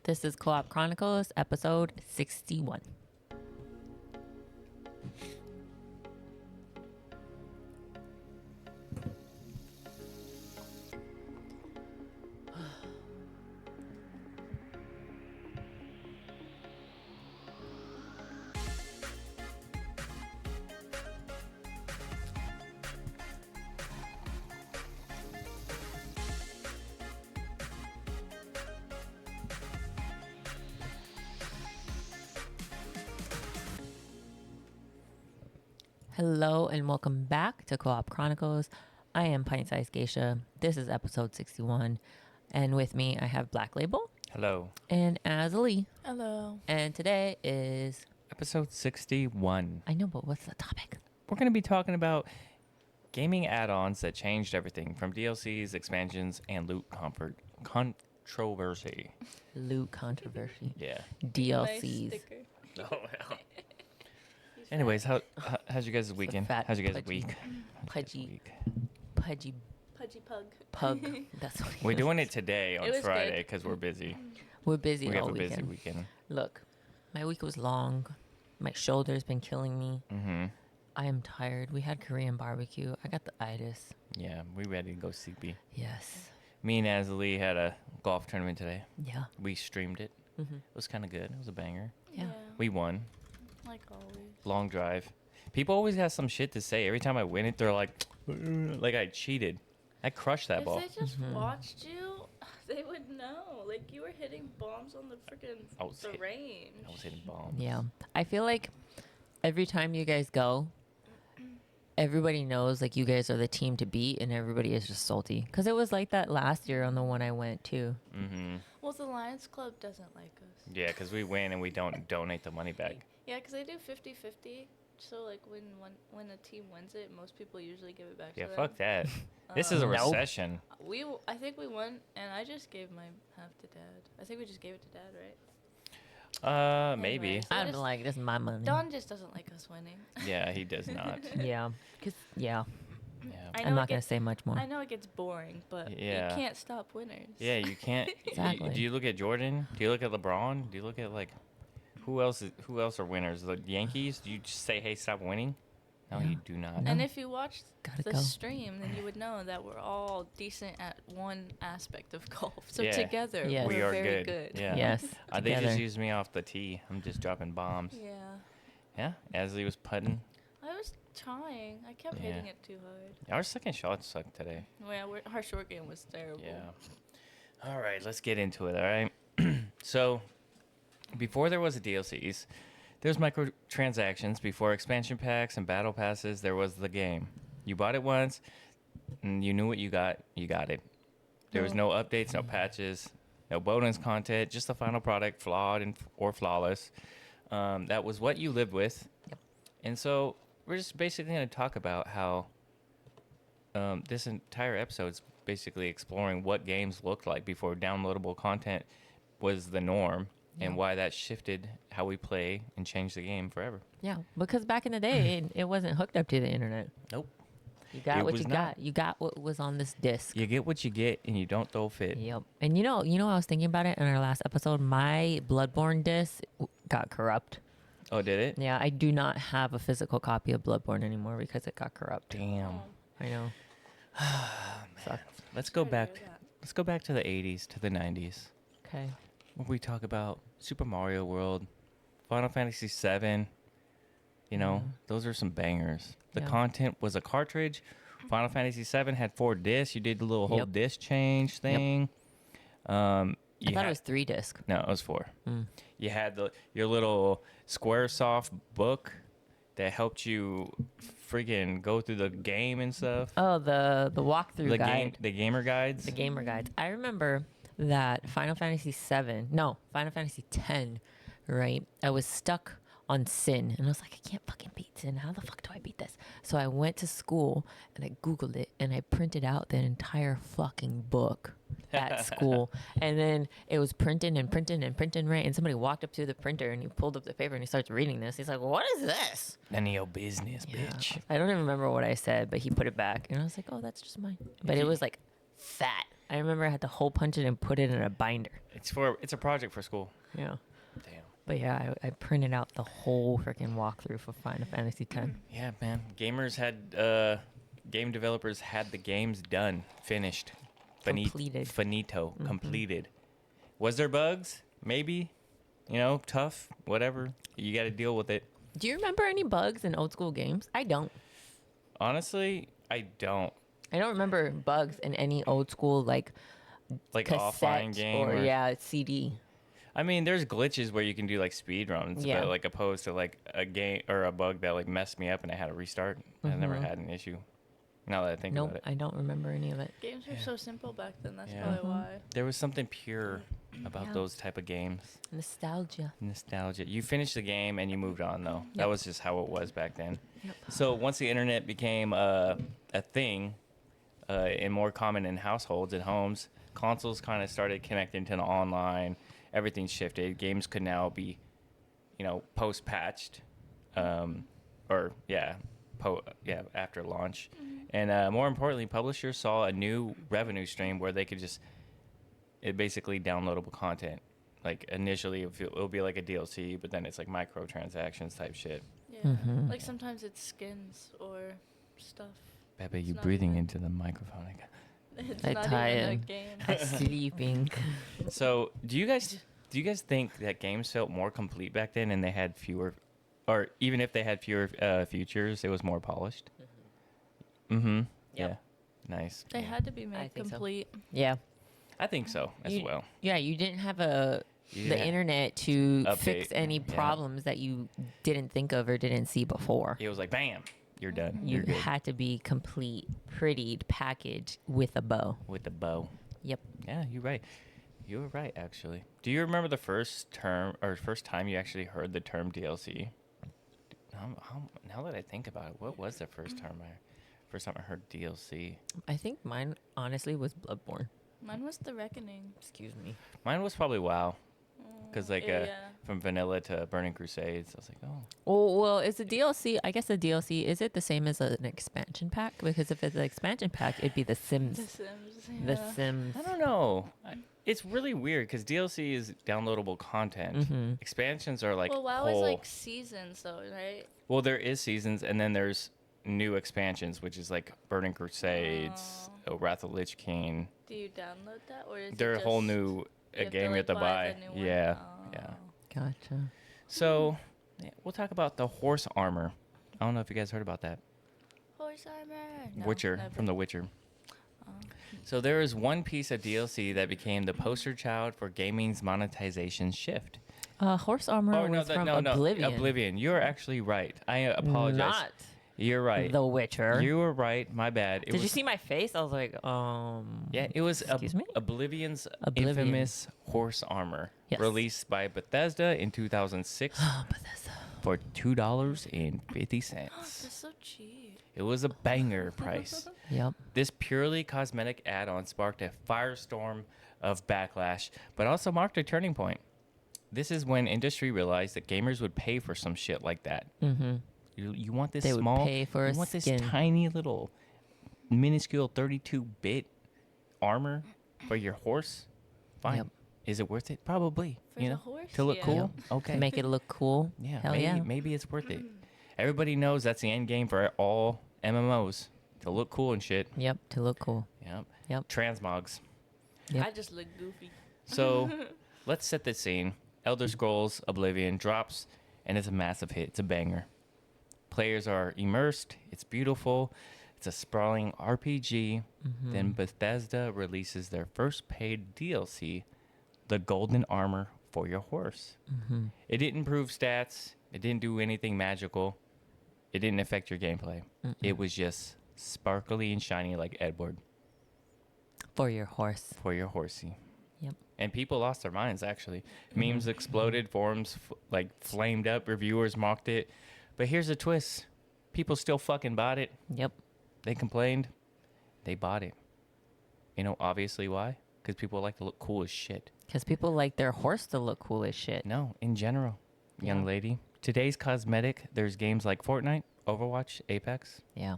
This is Co-op Chronicles, episode 61. Hello and welcome back to Co-op Chronicles. I am Pint-Sized Geisha. This is episode 61. And with me, I have Blacklabel. Hello. And Azzilee. Hello. And today is... Episode 61. I know, but what's the topic? We're going to be talking about gaming add-ons that changed everything from DLCs, expansions, and loot controversy. Loot controversy. Yeah. DLCs. Nice sticker. Oh, well. Anyways, how's you guys' weekend? How's you guys' week? Pudgy Pudgy pug. That's what We're doing it today on It was Friday good. because we're busy. We're busy We have all a busy weekend. weekend. Look, my week was long. My shoulder's been killing me. Mm-hmm. I am tired. We had Korean barbecue. I got the itis. Yeah, we ready to go sleepy. Yes. Me and Azzilee had a golf tournament today. Yeah. We streamed it. Mm-hmm. It was kind of good. It was a banger. Yeah. We won. Like always. Long drive. People always have some shit to say. Every time I win it, they're like I cheated. I crushed that If ball. they just watched you, they would know. Like, you were hitting bombs on the freaking range. I was hitting bombs. Yeah. I feel like every time you guys go, everybody knows like you guys are the team to beat and everybody is just salty. Because it was like that last year on the one I went to. Mm-hmm. Well, the Lions Club doesn't like us. Yeah, because we win and we don't donate the money back. Yeah, because they do 50-50. So, like, when a team wins it, most people usually give it back Yeah, to them. fuck that. This is a Nope. recession. I think we won, and I just gave my half to Dad. I think we just gave it to Dad, right? Maybe. Anyways. I'm just- like, this is my money. Don just doesn't like us winning. Yeah, he does not. Yeah. Because, yeah. Yeah. I know I'm not it going to gets- say much more. I know it gets boring, but Yeah. you can't stop winners. Yeah, you can't. Exactly. Do you look at Jordan? Do you look at LeBron? Do you look at like who else are winners? The Yankees? Do you just say, "Hey, stop winning"? No, Yeah. you do not. No. And if you watched Gotta the go. stream, then you would know that we're all decent at one aspect of golf. So Yeah. together, Yes. We we're are very good. good. Yeah. Yes. They just together. used me off the tee. I'm just dropping bombs. Yeah. Yeah, Azzilee was putting. I was trying. I kept Yeah. hitting it too hard. Our second shot sucked today. Well, our short game was terrible. Yeah. All right, let's get into it. All right. So, before there was a DLCs, there's microtransactions. Before expansion packs and battle passes, there was the game. You bought it once, and you knew what you got. You got it. There was no updates, no patches, no bonus content, just the final product, flawed or flawless. That was what you lived with. Yep. And so we're just basically going to talk about how this entire episode is basically exploring what games looked like before downloadable content was the norm and Yeah. why that shifted how we play and changed the game forever. Yeah. Because back in the day, it wasn't hooked up to the internet. Nope. You got It what was you not. got. You got what was on this disc. You get what you get and you don't throw a fit. Yep. And you know, I was thinking about it in our last episode. My Bloodborne disc got corrupt. Oh, did it? Yeah, I do not have a physical copy of Bloodborne anymore because it got corrupt. Damn. I know. Sucks. Let's go Sorry to back. hear that. Let's go back to the 80s, to the 90s. Okay. Where we talk about Super Mario World, Final Fantasy 7. You know, those are some bangers. The Yeah. content was a cartridge. Final Fantasy 7 had 4 discs. You did the little whole Yep. disc change thing. I thought it was 3 disc. No, it was 4. Mm. You had your little SquareSoft book that helped you freaking go through the game and stuff. Oh, the walkthrough the guide. the gamer guides. The gamer guides. I remember that Final Fantasy 10, right? I was stuck on Sin, and I was like, I can't fucking beat Sin. How the fuck do I beat this? So I went to school and I Googled it and I printed out the entire fucking book at school. And then it was printing and printing and printing, right? And somebody walked up to the printer and he pulled up the paper and he starts reading this. He's like, what is this? None of your business, bitch. I don't even remember what I said, but he put it back. And I was like, oh, that's just mine. But it was like fat. I remember I had to hole punch it and put it in a binder. It's a project for school. Yeah. Damn. But yeah, I printed out the whole freaking walkthrough for Final Fantasy X. Yeah, man. Game developers had the games done, finished, Completed. finito, completed. Was there bugs? Maybe. Tough, whatever. You got to deal with it. Do you remember any bugs in old school games? I don't. Honestly, I don't. I don't remember bugs in any old school Like offline cassette game or CD. I mean, there's glitches where you can do like speed runs, Yeah. but like opposed to like a game or a bug that like messed me up and I had to restart. I've never had an issue. Now that I think Nope, about it. I don't remember any of it. Games were so simple back then. That's Yeah. probably why. There was something pure about Yeah. those type of games. Nostalgia. Nostalgia. You finished the game and you moved on though. That Yep. was just how it was back then. Yep. So once the internet became a thing, and more common in households and homes, consoles kind of started connecting to the online. Everything shifted. Games could now be, post-patched, after launch. And more importantly, publishers saw a new revenue stream where they could basically downloadable content. Like initially, it'll be like a DLC, but then it's like microtransactions type shit. Yeah. Mhm. Like sometimes it's skins or stuff. Bebe, It's you not breathing even- into the microphone again. It's I'm not even a tired. game. I'm sleeping. So, do you guys think that games felt more complete back then and they had fewer, or even if they had fewer features, it was more polished? Mm-hmm. Yep. Yeah. Nice. They Yeah. had to be I made think so. complete. Yeah. I think so as well. Yeah, you didn't have the Yeah. internet to fix Update. any Yeah. problems that you didn't think of or didn't see before. It was like, bam, you're done. You You're good. had to be complete, prettied, packaged with a bow. With the bow. Yep. Yeah, you're right. You were right, actually. Do you remember the first time you actually heard the term DLC? Now that I think about it, what was the first time I heard DLC? I think mine honestly was Bloodborne. Mine was The Reckoning. Excuse me. Mine was probably WoW. Because Yeah. from vanilla to Burning Crusades, I was like, oh. Oh, well, is the DLC, I guess the DLC, is it the same as an expansion pack? Because if it's an expansion pack, it'd be The Sims. The Sims. The Yeah. Sims. I don't know. It's really weird because DLC is downloadable content. Mhm. Expansions are like Well, WoW whole. is like seasons, though, right? Well, there is seasons, and then there's new expansions, which is like Burning Crusades, Wrath of Lich King. Do you download that, or is They're it a whole just new you have game you have to buy. the new one? Yeah, Oh. yeah. Gotcha. So yeah, we'll talk about the horse armor. I don't know if you guys heard about that. Horse armor. No, Witcher, never. from The Witcher. Oh. So there is one piece of DLC that became the poster child for gaming's monetization shift. Horse armor was from Oblivion. Oblivion. You're actually right. I apologize. Not You're right. The Witcher. You were right. My bad. Did you see my face? I was like, Yeah, it was Excuse me? Oblivion's Oblivion. infamous horse armor, Yes. released by Bethesda in 2006 Bethesda. for $2.50. That's so cheap. It was a banger price. Yep. This purely cosmetic add-on sparked a firestorm of backlash, but also marked a turning point. This is when industry realized that gamers would pay for some shit like that. Mm-hmm. You want this They would small, pay for a you want this skin. tiny little minuscule 32-bit armor for your horse? Fine. Yep. Is it worth it? Probably. For you the know, horse? to look Yeah. cool. Yep. Okay. To make it look cool. Yeah, Hell maybe, yeah. maybe it's worth it. Everybody knows that's the end game for all MMOs, to look cool and shit. Yep. To look cool. Yep. Yep. Transmogs. Yep. I just look goofy. So let's set the scene. Elder Scrolls Oblivion drops, and it's a massive hit. It's a banger. Players are immersed. It's beautiful. It's a sprawling RPG. Then Bethesda releases their first paid DLC, the Golden Armor for your horse. It didn't improve stats. It didn't do anything magical. It didn't affect your gameplay. It was just sparkly and shiny like Edward For your horse. for your horsey. Yep. And people lost their minds, actually. Memes exploded, forums flamed up, reviewers mocked it. But here's the twist. People still fucking bought it. Yep. They complained. They bought it. You know, obviously why? Because people like to look cool as shit. Because people like their horse to look cool as shit. No, in general, young Yeah. lady. Today's cosmetic, there's games like Fortnite, Overwatch, Apex. Yeah.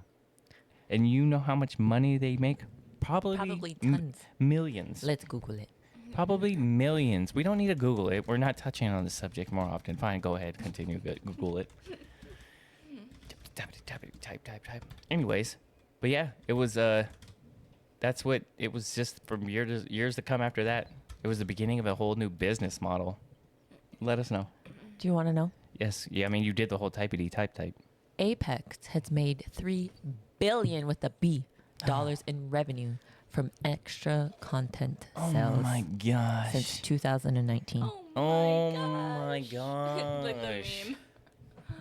And you know how much money they make Probably tons. Millions. Let's Google it. Probably millions. We don't need to Google it. We're not touching on the subject more often. Fine, go ahead. Continue. Google it. Type. Anyways, but yeah, it was, that's what, it was just from years to come after that. It was the beginning of a whole new business model. Let us know. Do you want to know? Yes. Yeah, I mean, you did the whole type. Apex has made $3 billion with a B dollars in revenue from extra content Oh sales my gosh. since 2019. Oh my gosh. Like the meme.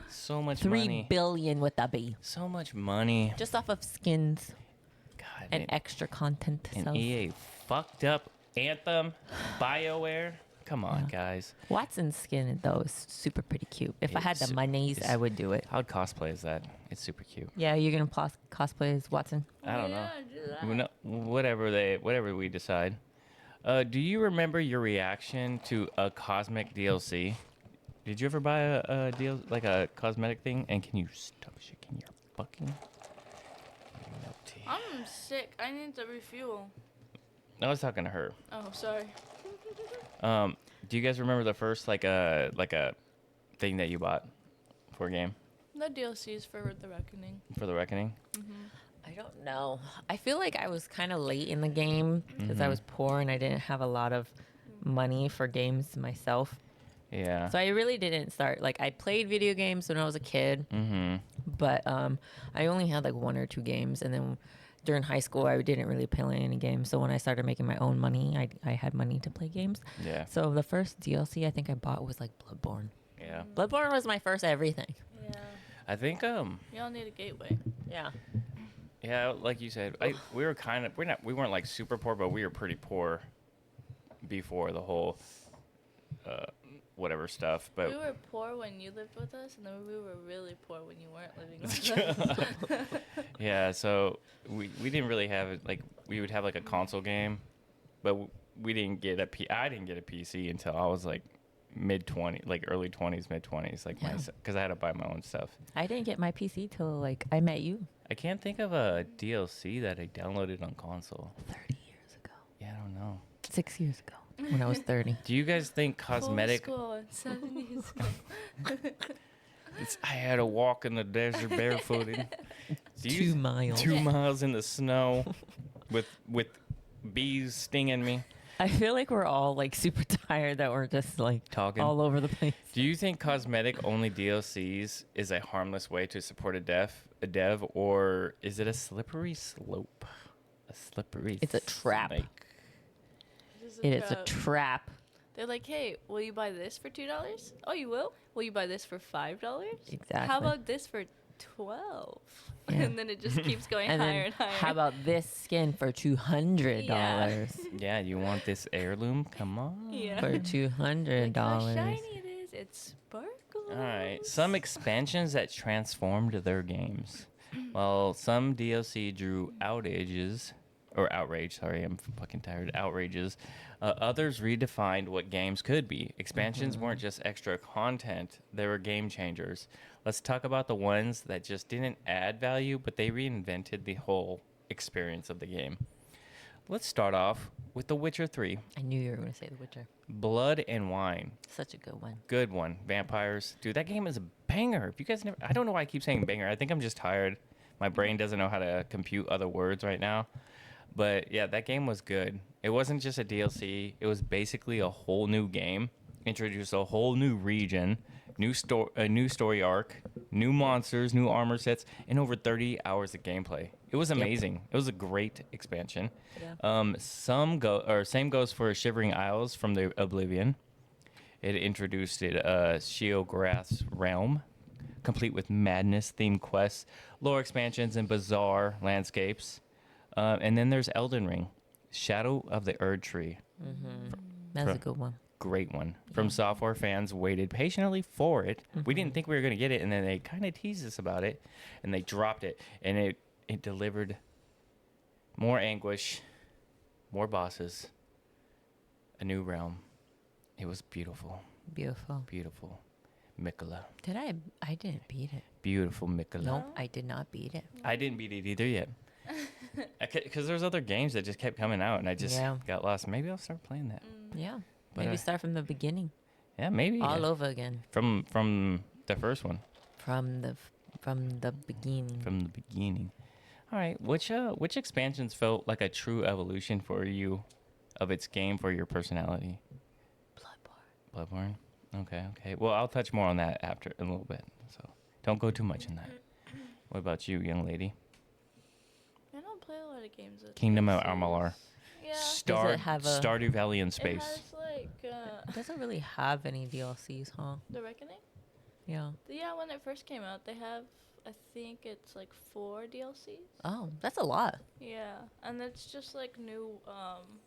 So much $3 money. billion with a B. So much money. Just off of skins God, and extra content and sales. EA fucked up Anthem, BioWare. Come on, guys. Watson's skin, though, is super pretty cute. If I had the It's- monies, I would do it. How cosplay is that? It's super cute. Yeah, you're going to cosplay as Watson? I don't know. Yeah, do that. No, whatever we decide. Do you remember your reaction to a cosmic DLC? Did you ever buy a deal like a cosmetic thing? And can you stop shaking your fucking milk tea? I'm sick. I need to refuel. I was talking to her. Oh, sorry. Do you guys remember the first like a thing that you bought for a game No DLCs for The Reckoning. for the Reckoning? I don't know. I feel like I was kind of late in the game because I was poor and I didn't have a lot of money for games myself. Yeah. So I really didn't start. Like, I played video games when I was a kid, but I only had like 1 or 2 games. And then during high school, I didn't really play any games. So when I started making my own money, I had money to play games. Yeah. So the first DLC I think I bought was like Bloodborne. Yeah. Bloodborne was my first everything. Yeah. I think Y'all need a gateway. Yeah. yeah, like you said, we weren't like super poor, but we were pretty poor before the whole whatever stuff. But We were poor when you lived with us, and then we were really poor when you weren't living with us. yeah, so we didn't really have it. Like we would have like a console game, but we didn't get I didn't get a PC until I was like mid-20s, like early 20s, mid-20s, like Yeah. because I had to buy my own stuff. I didn't get my PC till like I met you I can't think of a DLC that I downloaded on console. 30 years ago. Yeah, I don't know. 6 years ago when I was 30. Do you guys think cosmetic? Full school, 7 years ago. I had to walk in the desert barefooted. 2 miles. 2 miles in the snow with bees stinging me. I feel like we're all like super tired that we're just like Talking. all over the place. Do you think cosmetic only DLCs is a harmless way to support a dev, or is it a slippery slope? It's a trap. snake? It is a trap. They're like, hey, will you buy this for $2? Oh, you will? Will you buy this for $5? Exactly. How about this for 12? Yeah. And then it just keeps going And higher then and higher. how about this skin for $200? Yeah, you want this heirloom? Come on. Yeah. For Look $200. how shiny it is. It sparkles. All right. Some expansions that transformed their games. Well, some DLC drew outrage. Sorry, I'm fucking tired. Outrages. Others redefined what games could be. Expansions weren't just extra content; they were game changers. Let's talk about the ones that just didn't add value, but they reinvented the whole experience of the game. Let's start off with The Witcher 3. I knew you were going to say The Witcher. Blood and Wine. Such a good one. Good one. Vampires. Dude, that game is a banger. If you guys never... I don't know why I keep saying banger. I think I'm just tired. My brain doesn't know how to compute other words right now. But yeah, that game was good. It wasn't just a DLC. It was basically a whole new game. Introduced a whole new region, a new story arc, new monsters, new armor sets, and over 30 hours of gameplay. It was amazing. It was a great expansion. Yeah. Same goes for Shivering Isles from the Oblivion. It introduced Sheogorath's Realm, complete with madness-themed quests, lore expansions, and bizarre landscapes. And then there's Elden Ring, Shadow of the Erd Tree. That was a good one. Great one. FromSoftware fans waited patiently for it. We didn't think we were going to get it, and then they kind of teased us about it, and they dropped it, and it delivered more anguish, more bosses, a new realm. It was beautiful. Beautiful. Beautiful. Mikola. I didn't beat it. Beautiful Mikola. Nope, I did not beat it. I didn't beat it either yet. Because there's other games that just kept coming out, and I just Yeah. got lost. Maybe I'll start playing that. Yeah. But, Maybe start from the beginning. Yeah, maybe. All over again. From the first one. From the beginning. From the beginning. All right. Which expansions felt like a true evolution for you of its game for your personality? Bloodborne. Okay. Well, I'll touch more on that after in a little bit. So don't go too much in that. What about you, young lady? I don't play a lot of games. With Kingdom of DLCs. Amalur. Yeah. Star it have a- Stardew Valley in It space. has like It doesn't really have any DLCs, huh? The Reckoning. Yeah. Yeah, when it first came out, they have. I think it's like 4 DLCs. Oh, that's a lot. Yeah, and it's just like new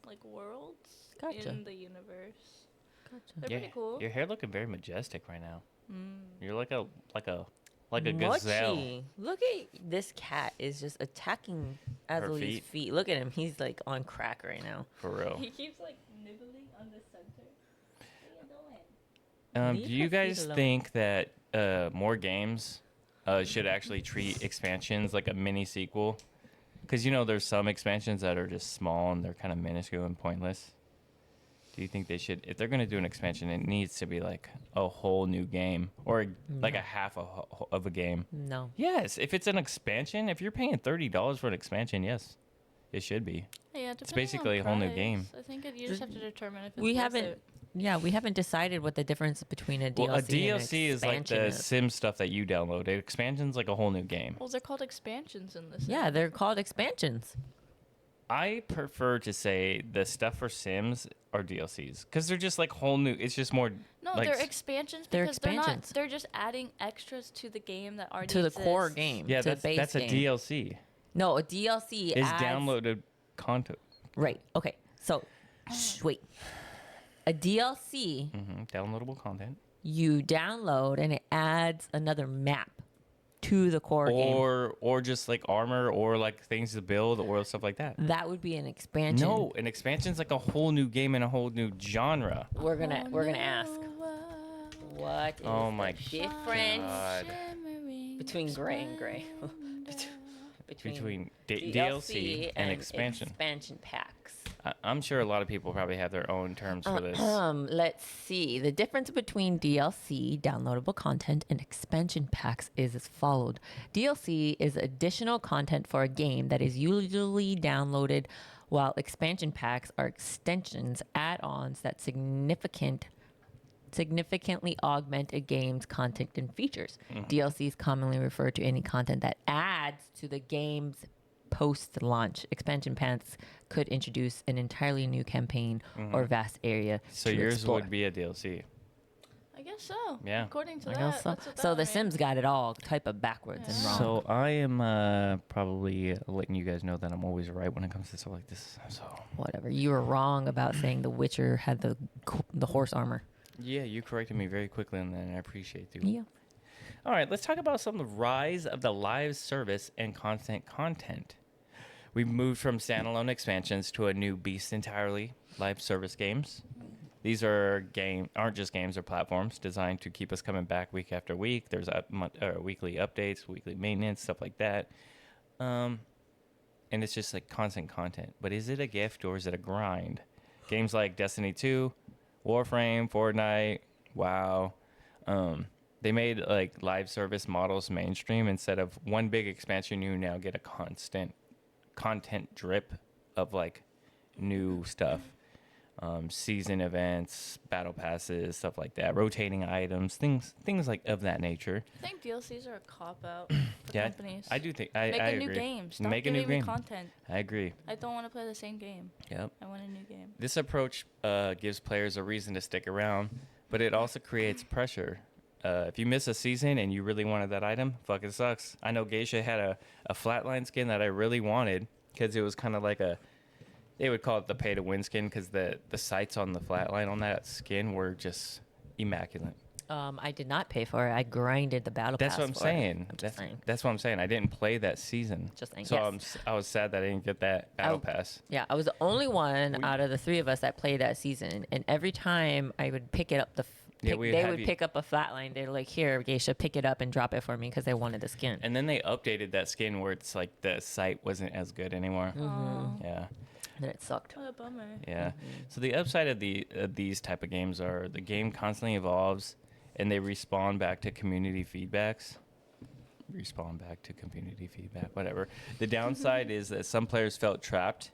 like worlds Gotcha. in the universe. Gotcha. They're pretty cool. Your hair looking very majestic right now. Mm. You're like a gazelle. Mochi. Look at this cat is just attacking Azzilee's feet. Look at him. He's like on crack right now. For real. He keeps like nibbling on the center. What are you doing? Leave Do you her feet guys alone. think that more games should actually treat expansions like a mini sequel? Because there's some expansions that are just small and they're kind of minuscule and pointless. Do you think they should, if they're going to do an expansion, it needs to be like a whole new game or like a half of a game? No. Yes, if it's an expansion, if you're paying $30 for an expansion, yes, it should be. Yeah, It's basically a whole new game. I think you just have to determine if it's We worth haven't. it. Yeah, we haven't decided what the difference between a DLC Well, a and an DLC is like expansion the is. Sim stuff that you download. An expansion's like a whole new game. Well, they're called expansions in this. Yeah, they're called expansions. I prefer to say the stuff for Sims are DLCs because they're just like whole new. It's just more. No, like, they're expansions They're because they're not. expansions. They're just adding extras to the game that already To the core exists. game. Yeah, to the base that's a game. DLC. No, a DLC Is adds, downloaded content. Right. Okay. So, wait. A DLC Downloadable content. you download and it adds another map to the core game. Or just like armor or like things to build or stuff like that. That would be an expansion. No, an expansion's like a whole new game and a whole new genre. We're gonna ask what is Oh my the difference God. between gray and gray. Between DLC and expansion. Expansion packs. I'm sure a lot of people probably have their own terms for this. Let's see. The difference between DLC, downloadable content, and expansion packs is as followed. DLC is additional content for a game that is usually downloaded, while expansion packs are extensions, add-ons that significantly augment a game's content and features. DLCs commonly refer to any content that adds to the game's post-launch. Expansion packs could introduce an entirely new campaign or vast area So to yours explore. would be a DLC. I guess so. Yeah. According to I that. guess so. That's what So that The means. Sims got it all type of backwards and wrong. So I am probably letting you guys know that I'm always right when it comes to stuff like this. So Whatever. You were wrong about saying The Witcher had the horse armor. yeah, you corrected me very quickly, and I appreciate you. Yeah. All right, let's talk about some of the rise of the live service and content. We've moved from standalone expansions to a new beast entirely, live service games. These aren't just games or platforms designed to keep us coming back week after week. There's weekly updates, weekly maintenance, stuff like that. And it's just like constant content. But is it a gift or is it a grind? Games like Destiny 2, Warframe, Fortnite, WoW. They made like live service models mainstream. Instead of one big expansion, you now get a constant content drip of like new stuff. Season events, battle passes, stuff like that, rotating items, things like of that nature. I think DLCs are a cop out for Yeah, companies. I do think I Make I a new agree. game. Stop Make a giving new me game. content. I agree. I don't want to play the same game. Yep. I want a new game. This approach gives players a reason to stick around, but it also creates pressure. If you miss a season and you really wanted that item, fucking sucks. I know Geisha had a flatline skin that I really wanted because it was kind of like they would call it the pay to win skin because the sights on the flatline on that skin were just immaculate. I did not pay for it. I grinded the battle That's pass. what I'm for saying. It. I'm just saying. That's what I'm saying. I didn't play that season. Just saying, So yes. I was sad that I didn't get that battle pass. Yeah, I was the only one out of the three of us that played that season, and every time I would pick it up Yeah, they would pick up a flatline. They're like, here, Geisha, pick it up and drop it for me because they wanted the skin. And then they updated that skin where it's like the site wasn't as good anymore. Mm-hmm. Yeah. And it sucked. What a bummer. Yeah. So the upside of these type of games are the game constantly evolves and they respawn back to community feedbacks. Whatever. The downside is that some players felt trapped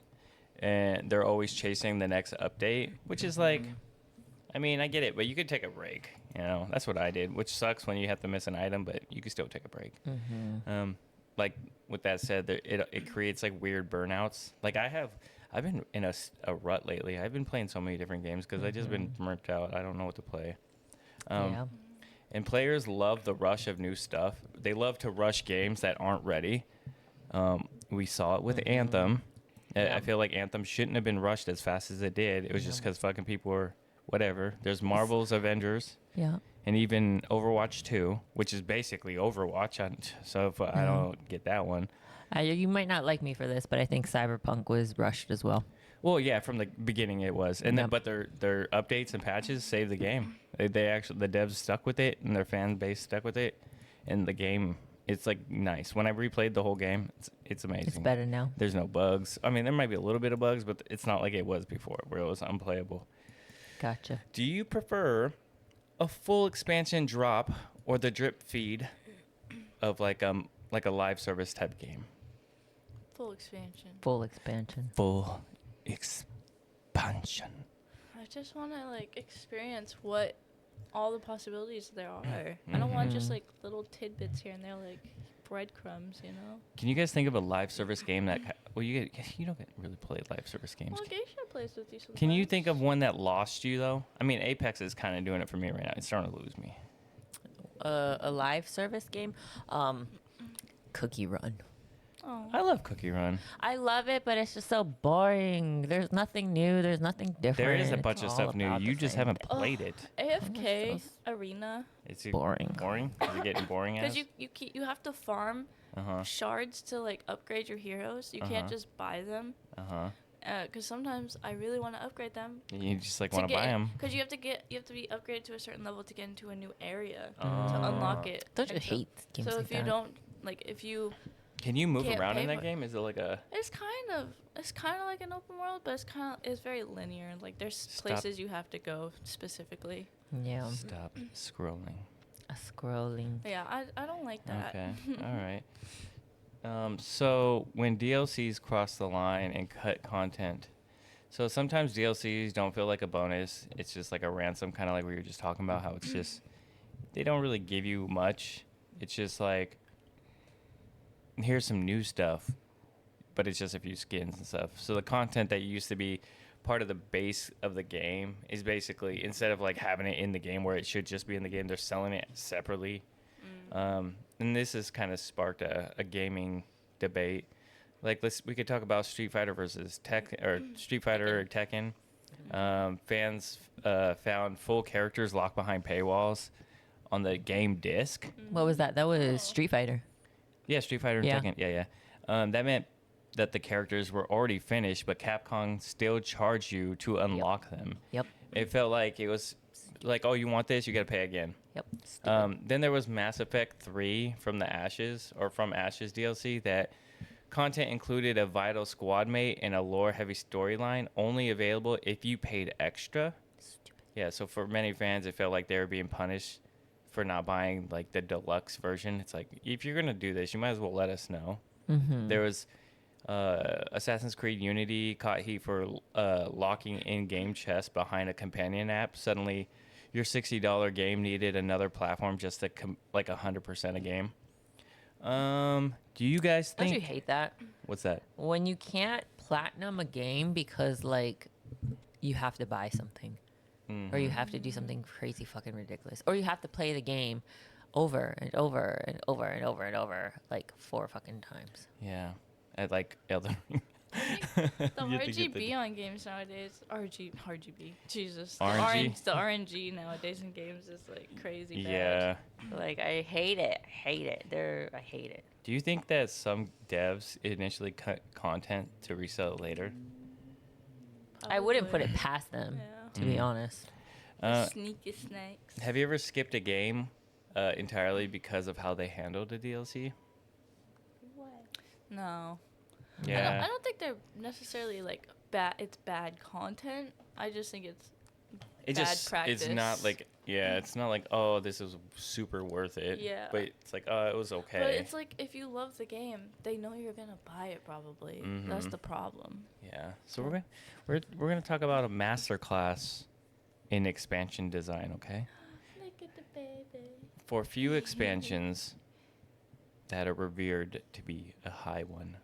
and they're always chasing the next update, which is like, I mean, I get it, but you could take a break. You know, that's what I did, which sucks when you have to miss an item, but you can still take a break. Like with that said, it creates like weird burnouts. Like I've been in a rut lately. I've been playing so many different games because I just been burnt out. I don't know what to play. Yeah. And players love the rush of new stuff. They love to rush games that aren't ready. We saw it with Anthem. Yeah. I feel like Anthem shouldn't have been rushed as fast as it did. It was just because fucking people were whatever. There's Marvel's Avengers. Yeah. And even Overwatch 2, which is basically Overwatch. So if I don't get that one. You might not like me for this, but I think Cyberpunk was rushed as well. Well, yeah, from the beginning it was. And then, but their updates and patches saved the game. They actually, the devs stuck with it and their fan base stuck with it. And the game, it's like nice. When I replayed the whole game, it's amazing. It's better now. There's no bugs. I mean, there might be a little bit of bugs, but it's not like it was before where it was unplayable. Gotcha. Do you prefer a full expansion drop or the drip feed of like a live service type game? Full expansion. Full expansion. Full expansion. I just want to like experience what all the possibilities there are. I don't want just like little tidbits here and there, like breadcrumbs, you know. Can you guys think of a live service game that? Well, you don't really play live service games. Well, Geisha plays with you sometimes. Can you think of one that lost you though? I mean, Apex is kind of doing it for me right now. It's starting to lose me. A live service game, Cookie Run. Oh. I love Cookie Run. I love it, but it's just so boring. There's nothing new. There's nothing different. There is a It's bunch of all stuff new. about You the just same haven't thing. played it. AFK Arena. It's boring. Boring? Is it getting boring? Because you have to farm Uh-huh. shards to like upgrade your heroes. You can't just buy them. Uh-huh. Because sometimes I really want to upgrade them. You just like want to buy them. Because you have to be upgraded to a certain level to get into a new area to unlock it. Don't you And so- hate games So like if you that? don't if you Can you move Can't around pay in that for- game? Is it like a... it's kind of like an open world, but it's very linear. Like there's places you have to go specifically. Yeah. Stop scrolling. Scrolling. But yeah, I don't like that. Okay. All right. So when DLCs cross the line and cut content, so sometimes DLCs don't feel like a bonus. It's just like a ransom, kind of like we were just talking about, how it's just, they don't really give you much. It's just like, here's some new stuff, but it's just a few skins and stuff. So the content that used to be part of the base of the game is basically, instead of like having it in the game where it should just be in the game, they're selling it separately. And this has kind of sparked a gaming debate. Like we could talk about Street Fighter versus Street Fighter or Tekken. Fans found full characters locked behind paywalls on the game disc. What was that? That was Street Fighter. Yeah, Street Fighter and Yeah. Tekken. Yeah. That meant that the characters were already finished, but Capcom still charged you to unlock them. Yep. It felt like it was like, oh, you want this? You got to pay again. Yep. Then there was Mass Effect 3 from Ashes DLC that content included a vital squad mate and a lore-heavy storyline, only available if you paid extra. Stupid. Yeah, so for many fans, it felt like they were being punished for not buying like the deluxe version. It's like, if you're gonna do this, you might as well let us know. There was Assassin's Creed Unity caught heat for locking in-game chests behind a companion app. Suddenly, your $60 game needed another platform just to 100% a game. Do you guys think? Don't you hate that? What's that? When you can't platinum a game because like you have to buy something. Or you have to do something crazy fucking ridiculous. Or you have to play the game over and over and over and over and over like 4 fucking times. Yeah, I like Elden Ring. The You have to get RGB on games nowadays, RGB, Jesus, RNG? the RNG nowadays in games is like crazy Yeah. bad. Like I hate it. I hate it. Do you think that some devs initially cut content to resell it later? I wouldn't put it Probably. past them, Yeah. to be honest. Sneaky snakes. Have you ever skipped a game entirely because of how they handled the DLC? What? No. Yeah. I don't think they're necessarily like bad. It's bad content. I just think it's bad practice. It's not like, yeah, it's not like, oh, this is super worth it. Yeah. But it's like, oh, it was okay. But it's like, if you love the game, they know you're gonna buy it probably. Mhm. That's the problem. Yeah. So we're gonna talk about a master class in expansion design, okay? Look at the baby. For few expansions that are revered to be a high one,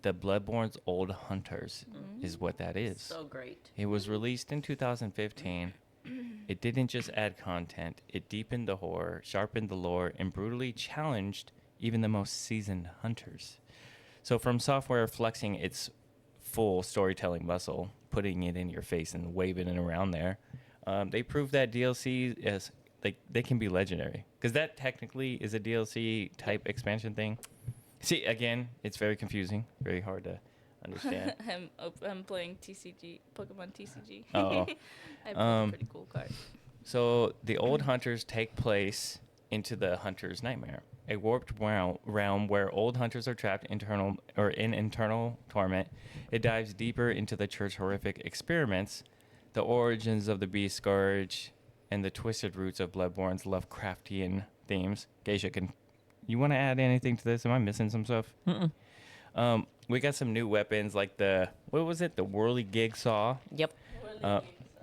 the Bloodborne's Old Hunters is what that is. So great. It was released in 2015. It didn't just add content, it deepened the horror, sharpened the lore, and brutally challenged even the most seasoned hunters. So FromSoftware flexing its full storytelling muscle, putting it in your face and waving it around there, they proved that DLC is they can be legendary, because that technically is a DLC type expansion thing. See, again, it's very confusing, very hard to understand. I'm playing TCG, Pokemon TCG. Oh. I have a pretty cool card. So the old hunters take place into the hunter's nightmare, a warped realm where old hunters are trapped in internal torment. It dives deeper into the church's horrific experiments, the origins of the beast scourge, and the twisted roots of Bloodborne's Lovecraftian themes. Geisha, you want to add anything to this? Am I missing some stuff? Mm-mm. We got some new weapons like the whirly gig saw. Yep.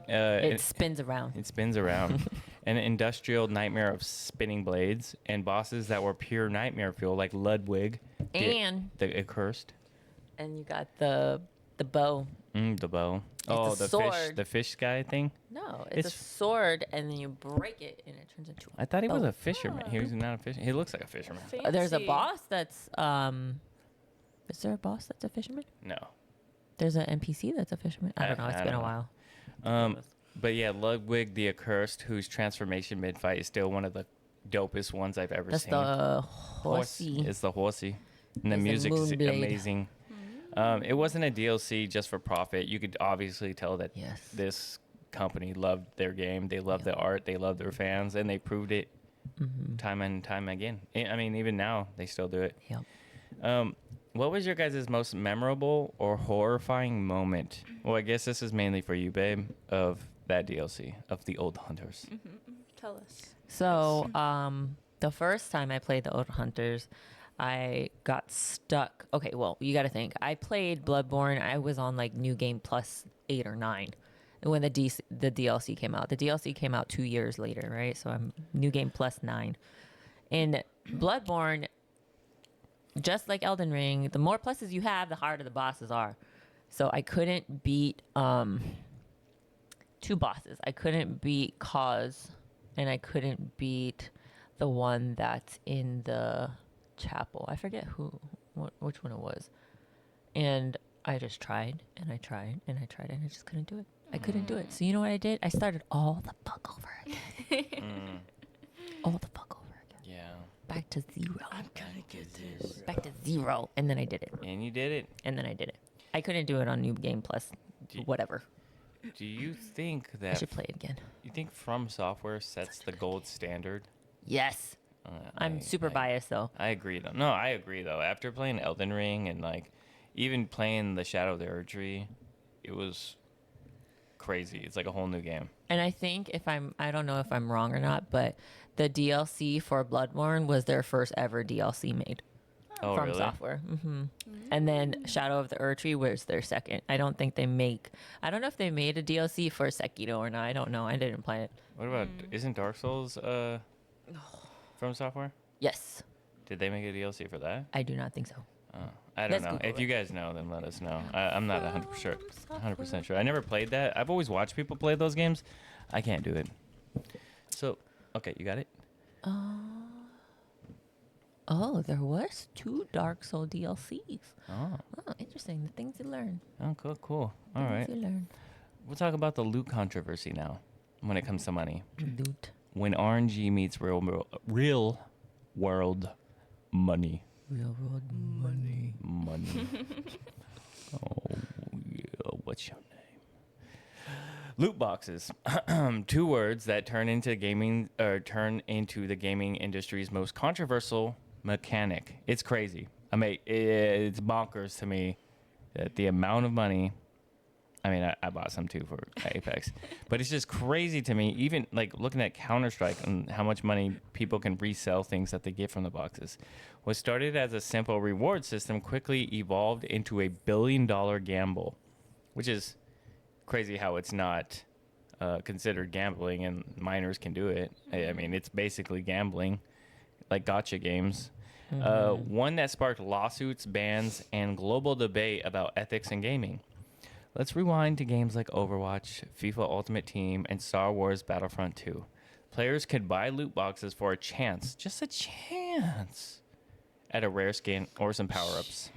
It spins around. It spins around. An industrial nightmare of spinning blades and bosses that were pure nightmare fuel like Ludwig. And the accursed. And you got the bow. The bow. It's a the sword. The fish guy thing. No, it's a sword, and then you break it, and it turns into a I thought he was bow. a fisherman. He was not a fisherman. He looks like a fisherman. There's a Fancy. boss that's Is there a boss that's a fisherman? No. There's an NPC that's a fisherman. I don't know. It's I been don't a know. while. But yeah, Ludwig the Accursed, whose transformation mid-fight is still one of the dopest ones I've ever That's seen. the horsey. It's the horsey. And the It's the music is Moonblade. amazing. It wasn't a DLC just for profit. You could obviously tell that Yes. this company loved their game. They loved the art. They loved their fans, and they proved it time and time again. I mean, even now, they still do it. Yep. What was your guys' most memorable or horrifying moment? Well, I guess this is mainly for you, babe, of that DLC, of the Old Hunters. Tell us. So, the first time I played the Old Hunters, I got stuck. Okay, well, you got to think. I played Bloodborne. I was on like New Game Plus 8 or 9 when the DLC came out. The DLC came out 2 years later, right? So I'm New Game Plus 9. In Bloodborne, just like Elden Ring, the more pluses you have, the harder the bosses are. So I couldn't beat 2 bosses. I couldn't beat Cause, and I couldn't beat the one that's in the chapel. I forget which one it was. And I just tried, and I tried, and I tried, and I just couldn't do it. I couldn't do it. So you know what I did? I started all the fuck over again. All the fuck over again. Yeah. Back to 0. I'm gonna get this. Back to 0. And then I did it. And you did it. And then I did it. I couldn't do it on New Game Plus, whatever. Do you think I that... should play it again. You think FromSoftware sets the gold standard? Yes. I'm super biased, though. I agree, though. No, I agree, though. After playing Elden Ring and, like, even playing the Shadow of the Erdtree, it was crazy. It's like a whole new game. And I think I don't know if I'm wrong or not, but the DLC for Bloodborne was their first ever DLC made. Oh, From really? software. And then Shadow of the Erdtree was their second. I don't know if they made a DLC for Sekiro or not. I don't know. I didn't play it. What about... Isn't Dark Souls FromSoftware? Yes. Did they make a DLC for that? I do not think so. I don't Let's know. Google If you guys know, then let us know. I'm not 100% sure. I never played that. I've always watched people play those games. I can't do it. So, okay, you got it? Oh, there was 2 Dark Soul DLCs. Oh, Interesting. The things you learn. oh, cool. All right. Things you learn. We'll talk about the loot controversy now when it comes to money. Loot. When RNG meets real world money. Real world money. Money. Oh, yeah. What's your name? Loot boxes, two words that turn into the gaming industry's most controversial mechanic. It's crazy. I mean, it's bonkers to me that the amount of money. I mean, I bought some too for Apex, but it's just crazy to me. Even like looking at Counter-Strike and how much money people can resell things that they get from the boxes. What started as a simple reward system quickly evolved into a billion-dollar gamble, which is crazy how it's not considered gambling and minors can do it. I mean, it's basically gambling, like gacha games. One that sparked lawsuits, bans, and global debate about ethics in gaming. Let's rewind to games like Overwatch, FIFA Ultimate Team, and Star Wars Battlefront 2. Players could buy loot boxes for a chance, just a chance, at a rare skin or some power-ups.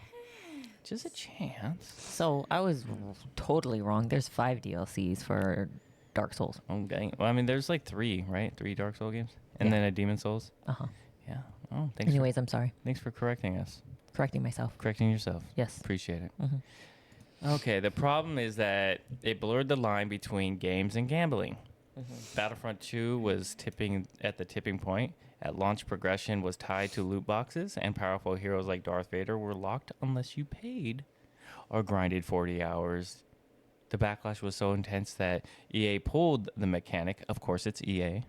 Just a chance. So I was totally wrong. There's 5 DLCs for Dark Souls. Okay. Well, I mean, there's like 3, right? 3 Dark Souls games? And Yeah. then a Demon Souls? Uh-huh. Yeah. Oh, thanks. Anyways, I'm sorry. Thanks for correcting us. Correcting myself. Correcting yourself. Yes. Appreciate it. Mm-hmm. Okay, the problem is that it blurred the line between games and gambling. Mm-hmm. Battlefront 2 was at the tipping point. At launch, progression was tied to loot boxes, and powerful heroes like Darth Vader were locked unless you paid or grinded 40 hours. The backlash was so intense that EA pulled the mechanic, of course it's EA,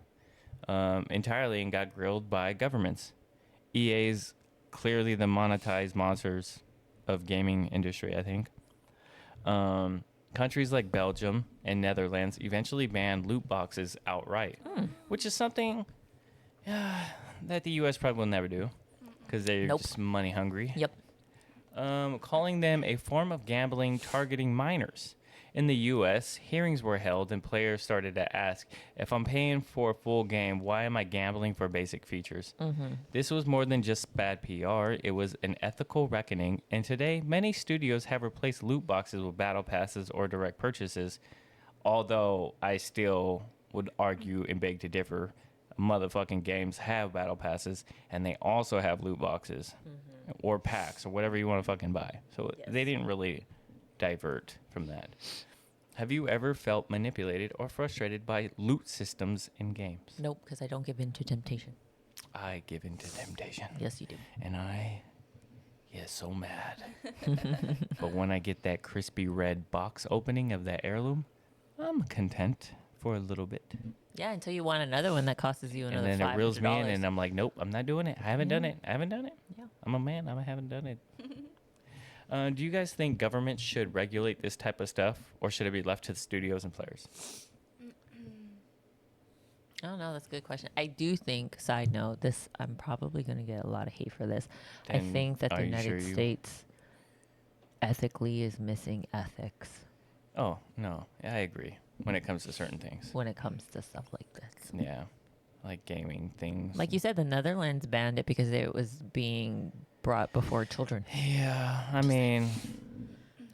entirely and got grilled by governments. EA's clearly the monetized monsters of gaming industry, I think. Countries like Belgium and Netherlands eventually banned loot boxes outright, which is something that the U.S. probably will never do because they're Nope. just money hungry. Yep. Calling them a form of gambling targeting minors. In the U.S., hearings were held and players started to ask, if I'm paying for a full game, why am I gambling for basic features? This was more than just bad PR. It was an ethical reckoning. And today, many studios have replaced loot boxes with battle passes or direct purchases. Although I still would argue and beg to differ, motherfucking games have battle passes and they also have loot boxes or packs or whatever you want to fucking buy. So they didn't really divert from that. Have you ever felt manipulated or frustrated by loot systems in games? Nope, because I don't give in to temptation. I give in to temptation. Yes, you do. And I get so mad. But when I get that crispy red box opening of that heirloom, I'm content for a little bit. Yeah, until you want another one that costs you another $500. And then it reels me in and I'm like, nope, I'm not doing it. I haven't done it. I haven't done it. Yeah. I'm a man. I haven't done it. Do you guys think government should regulate this type of stuff, or should it be left to the studios and players? I don't know. That's a good question. I do think, side note, this, I'm probably going to get a lot of hate for this. I Then think that are the you United sure you- States ethically is missing ethics Oh, no. I agree when it comes to certain things. when it comes to stuff like this. Yeah. Like gaming things. Like you said, the Netherlands banned it because it was being brought before children. Yeah. I mean,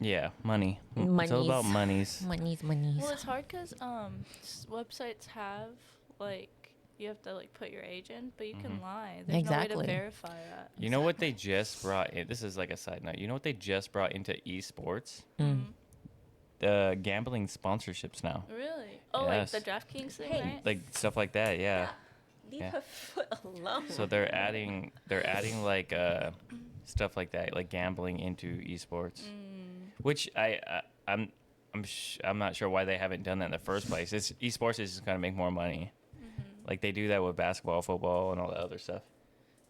yeah. Money. It's all about monies. Monies. Well, it's hard because websites have like you have to like put your age in, but you can lie. There's no way Exactly. to verify that. You know what they just brought in? This is like a side note. You know what they just brought into esports? The gambling sponsorships now. Really? Oh, Yes. like the DraftKings thing, Hey. right? Like stuff like that, yeah. Leave Yeah. her foot alone. So they're adding like stuff like that, like gambling into esports, which I'm not sure why they haven't done that in the first place. It's esports is just gonna make more money, like they do that with basketball, football, and all that other stuff.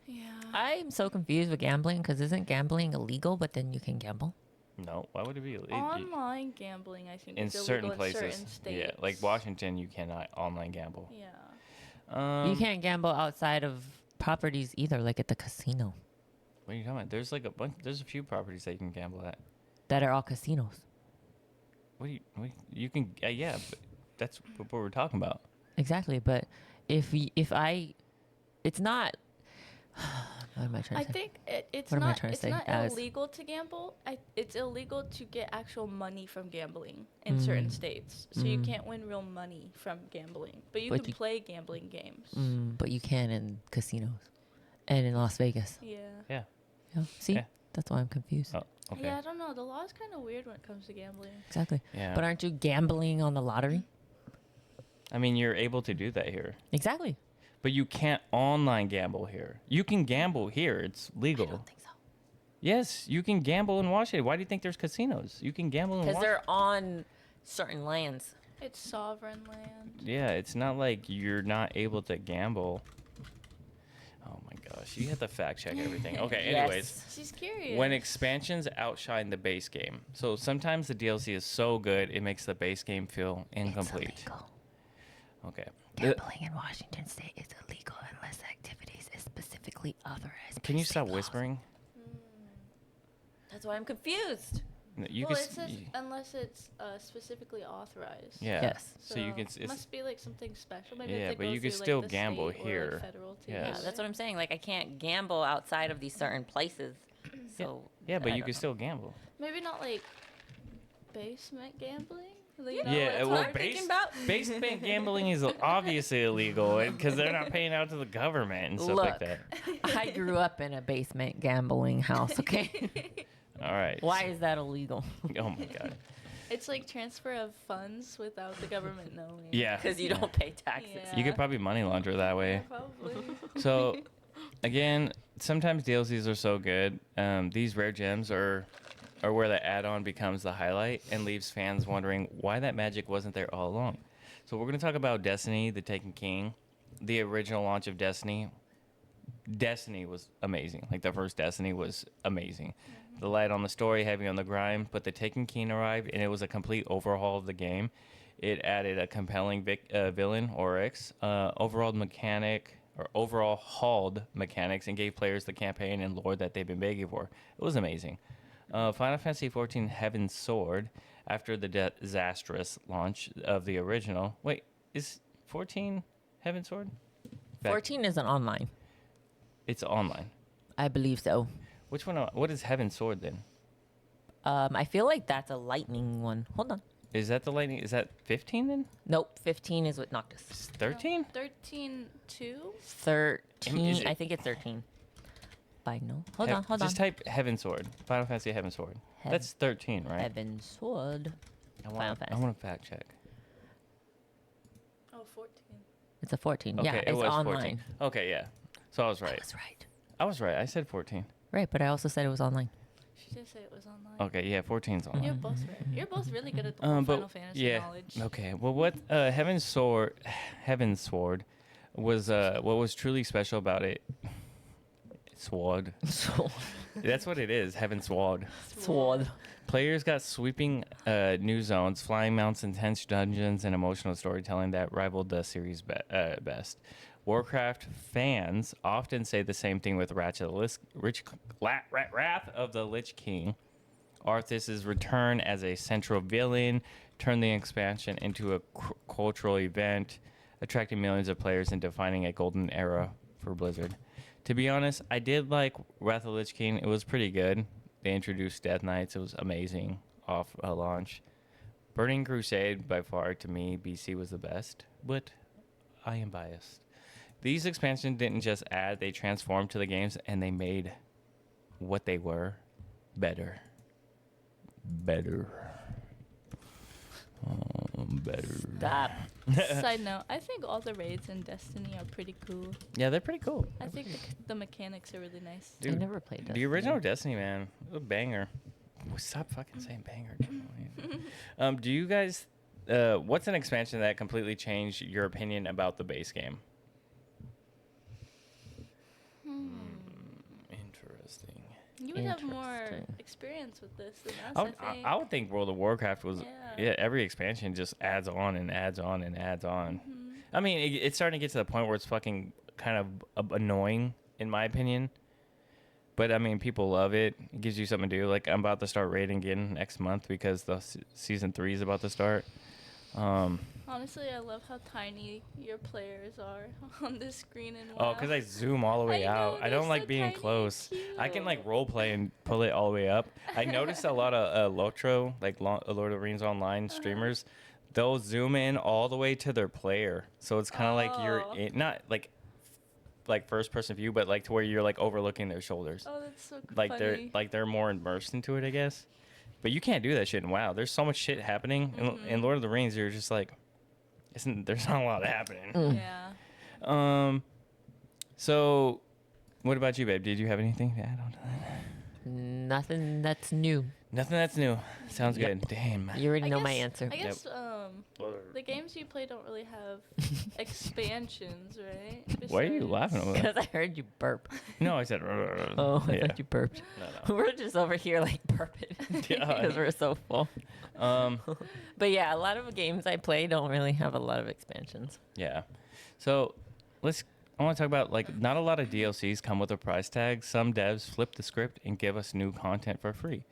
Yeah. I'm so confused with gambling because isn't gambling illegal, but then you can gamble? No, why would it be Online gambling, I think, in is certain illegal places? in certain states. Yeah, like Washington, you cannot online gamble. Yeah. You can't gamble outside of properties either, like at the casino, What are you talking about? There's like a bunch. There's a few properties that you can gamble at. that are all casinos. You can? Yeah, but that's what we're talking about. Exactly, but if it's not. What am I trying I to say? think it's What am I not. trying to It's say? not As- illegal to gamble. It's illegal to get actual money from gambling in certain states. So you can't win real money from gambling, but you But can you- play gambling games. But you can in casinos, and in Las Vegas. Yeah. Yeah. Yeah. See, Yeah. that's why I'm confused. Oh, okay. Yeah, I don't know. The law is kind of weird when it comes to gambling. Exactly. Yeah. But aren't you gambling on the lottery? I mean, you're able to do that here. Exactly. But you can't online gamble here. You can gamble here. It's legal. I don't think so. Yes, you can gamble in Washington. Why do you think there's casinos? You can gamble in Because Washington. they're on certain lands. It's sovereign land. Yeah, it's not like you're not able to gamble. Oh my gosh, you have to fact check everything. Okay, Yes. anyways. She's curious. When expansions outshine the base game. So sometimes the DLC is so good, it makes the base game feel incomplete. It's illegal. Okay. Gambling in Washington State is illegal unless activities is specifically authorized. Can by you state stop laws. whispering? That's why I'm confused. No, you well, can it says unless it's specifically authorized. yeah. Yes. So you can it must be like something special. Maybe Yeah, if they but go you can through, still like, the gamble state or, here. like, federal too. Yes. Yeah, that's what I'm saying. Like, I can't gamble outside of these certain places. So Yeah, but I you don't can know. still gamble. Maybe not like basement gambling. Like, Yeah, that's well, what I'm thinking about. basement gambling is obviously illegal because they're not paying out to the government and stuff like Look, that. I grew up in a basement gambling house. Okay. All right. Why is that illegal? Oh my god. It's like transfer of funds without the government knowing. Yeah. Because you don't pay taxes. Yeah. You could probably money launder that Yeah, way. probably. So, again, sometimes DLCs are so good. These rare gems are where the add-on becomes the highlight and leaves fans wondering why that magic wasn't there all along. So we're going to talk about Destiny, the Taken King, the original launch of Destiny. Destiny was amazing. Like, the first Destiny was amazing. The light on the story, heavy on the grind, but the Taken King arrived, and it was a complete overhaul of the game. It added a compelling villain, Oryx, overall hauled mechanics, and gave players the campaign and lore that they've been begging for. It was amazing. Final Fantasy XIV Heaven's Sword, after the disastrous launch of the original. Wait, is 14 Heaven's Sword? 14 isn't online. It's online. I believe so. Which one? What is Heaven's Sword then? I feel like that's a lightning one. Hold on. Is that the lightning? Is that 15 then? Nope. 15 is with Noctis. It's 13? 13-2? 13. I think it's 13. By no. Hold on. Just type Heaven's Sword. Final Fantasy Heaven's Sword. That's 13, right? Heaven Sword. Final I Fantasy. want to fact check. Oh, 14. It's a 14. Okay, yeah, it it's was online. 14. Okay, yeah. So I was right. I was right. I was right. I said 14. Right, but I also said it was online. She did say it was online. Okay, yeah, 14's online. You're both right. You're both really good at the whole But Final Fantasy yeah. knowledge. Okay. Well, what Heaven's Sword was what was truly special about it. Sword. That's what it is. Heaven's Sword. Sword. Players got sweeping new zones, flying mounts, intense dungeons, and emotional storytelling that rivaled the series best. Warcraft fans often say the same thing with Wrath of the Lich King. Arthas' return as a central villain turned the expansion into a cultural event, attracting millions of players and defining a golden era for Blizzard. To be honest, I did like Wrath of the Lich King. It was pretty good. They introduced Death Knights. It was amazing off launch. Burning Crusade, by far, to me, BC was the best, but I am biased. These expansions didn't just add, they transformed to the games, and they made what they were better. Better. Stop. Side note, I think all the raids in Destiny are pretty cool. Yeah, they're pretty cool. I think the mechanics are really nice. I never played The original Destiny, man, it was a banger. Stop fucking saying banger. Do you guys, what's an expansion that completely changed your opinion about the base game? Interesting. You would have more Interesting. experience with this than us, I think. I would think World of Warcraft was, every expansion just adds on and adds on and adds on. I mean, it's starting to get to the point where it's fucking kind of annoying, in my opinion. But, I mean, people love it. It gives you something to do. Like, I'm about to start raiding again next month because the Season 3 is about to start. Honestly, I love how tiny your players are on this screen and Oh, because I zoom all the way I know, out. I don't they're like so being tiny and close. I can, like, cute. role play and pull it all the way up. I noticed a lot of Lotro, like Lord of the Rings Online streamers, they'll zoom in all the way to their player. So it's kind of like you're Oh. in, not like first person view, but like to where you're like overlooking their shoulders. Oh, that's so Like funny. they're more immersed into it, I guess. But you can't do that shit in WoW. There's so much shit happening in Lord of the Rings. You're just like, there's not a lot happening. Yeah. So what about you, babe? Did you have anything to add on to that? Nothing that's new. Nothing that's new. Sounds Yep. good. Damn. You already I know guess, my answer. I guess the games you play don't really have expansions, right? Why are you Besides- laughing over that? Because I heard you burp. No, I said. Oh, I yeah. thought you burped. No, We're just over here like burping Yeah. because we're so full. no. But yeah, a lot of games I play don't really have a lot of expansions. Yeah. So I want to talk about, like, not a lot of DLCs come with a price tag. Some devs flip the script and give us new content for free.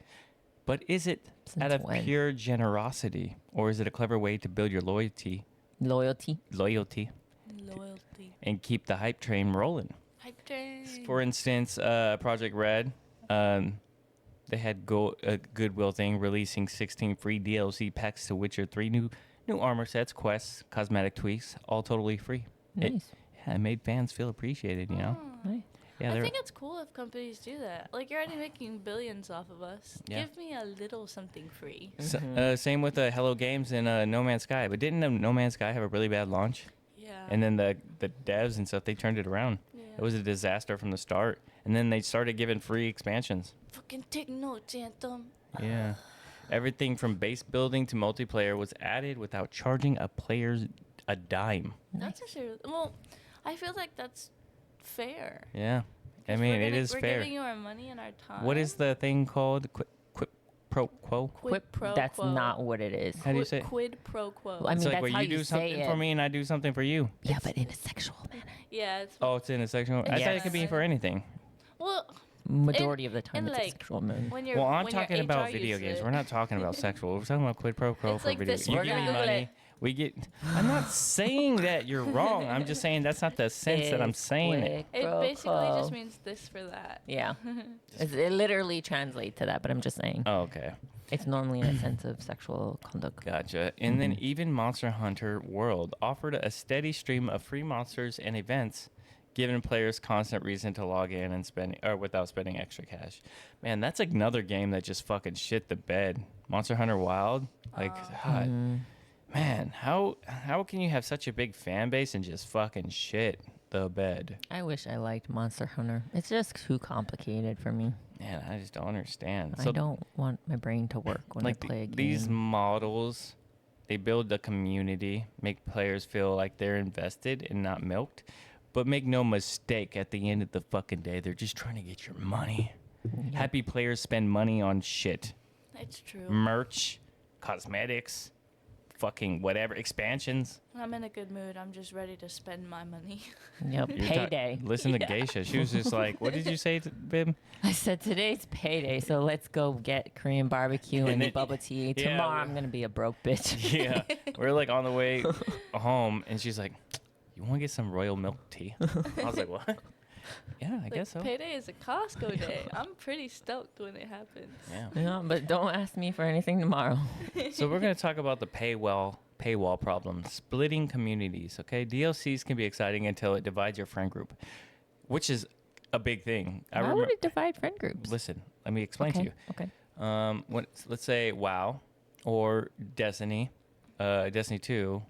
But is it Since out of when? pure generosity, or is it a clever way to build your loyalty, Loyalty. Loyalty. and keep the hype train rolling? Hype train. For instance, Project Red, they had a Goodwill thing releasing 16 free DLC packs to Witcher 3, new armor sets, quests, cosmetic tweaks, all totally free. Nice. It made fans feel appreciated, you know? Nice. Yeah, I they're think it's cool if companies do that. Like, you're already making billions off of us. Yeah. Give me a little something free. same with Hello Games and No Man's Sky. But didn't No Man's Sky have a really bad launch? Yeah. And then the devs and stuff, they turned it around. Yeah. It was a disaster from the start. And then they started giving free expansions. Fucking take notes, Anthem. Yeah. Everything from base building to multiplayer was added without charging players a dime. That's actually well. I feel like that's fair. Yeah. I 'Cause mean, it is we're fair. giving you our money and our time. What is the thing called? Quid pro quo? Quid pro That's quo. not what it is. How do you say it? Quid pro quo. Well, I It's mean, like that's where how you do you say something for it. me and I do something for you. Yeah, but in a sexual manner. yeah, it's Oh, it's in a sexual. I thought it could be for anything. well Majority of the time, and it's like, a sexual manner. when you're Well, I'm when your talking about HR video uses games. it. We're not talking about sexual. We're talking about quid pro quo It's for like video this, games. You we're give me gonna Google money. it. We get. I'm not saying that you're wrong. I'm just saying that's not the sense that I'm It's saying it. It pro basically quo. just means this for that. Yeah. It literally translates to that, but I'm just saying. Oh, okay. It's normally in a sense of sexual conduct. Gotcha. And then even Monster Hunter World offered a steady stream of free monsters and events, giving players constant reason to log in and spend without spending extra cash. Man, that's another game that just fucking shit the bed. Monster Hunter Wild, like, God, man, how can you have such a big fan base and just fucking shit the bed? I wish I liked Monster Hunter. It's just too complicated for me. Man, I just don't understand. I don't want my brain to work when like I play a game. these models, they build a community, make players feel like they're invested and not milked. But make no mistake, at the end of the fucking day, they're just trying to get your money. Happy players spend money on shit. It's true. Merch, cosmetics, fucking whatever, expansions. When I'm in a good mood, I'm just ready to spend my money. Yep, You're payday. Listen to Geisha. She was just like, what did you say, Bib? I said today's payday, so let's go get Korean barbecue and then- bubble tea. yeah, Tomorrow I'm gonna be a broke bitch. Yeah. We're like on the way home, and she's like, you want to get some royal milk tea? I was like, what? Yeah, I Like, guess so. Payday is a Costco day. I'm pretty stoked when it happens. Yeah. Yeah, but don't ask me for anything tomorrow. So we're going to talk about the paywall problem, splitting communities, okay? DLCs can be exciting until it divides your friend group, which is a big thing. Why would it divide friend groups? Listen, let me explain to you. Okay. Let's say WoW or Destiny, Destiny 2,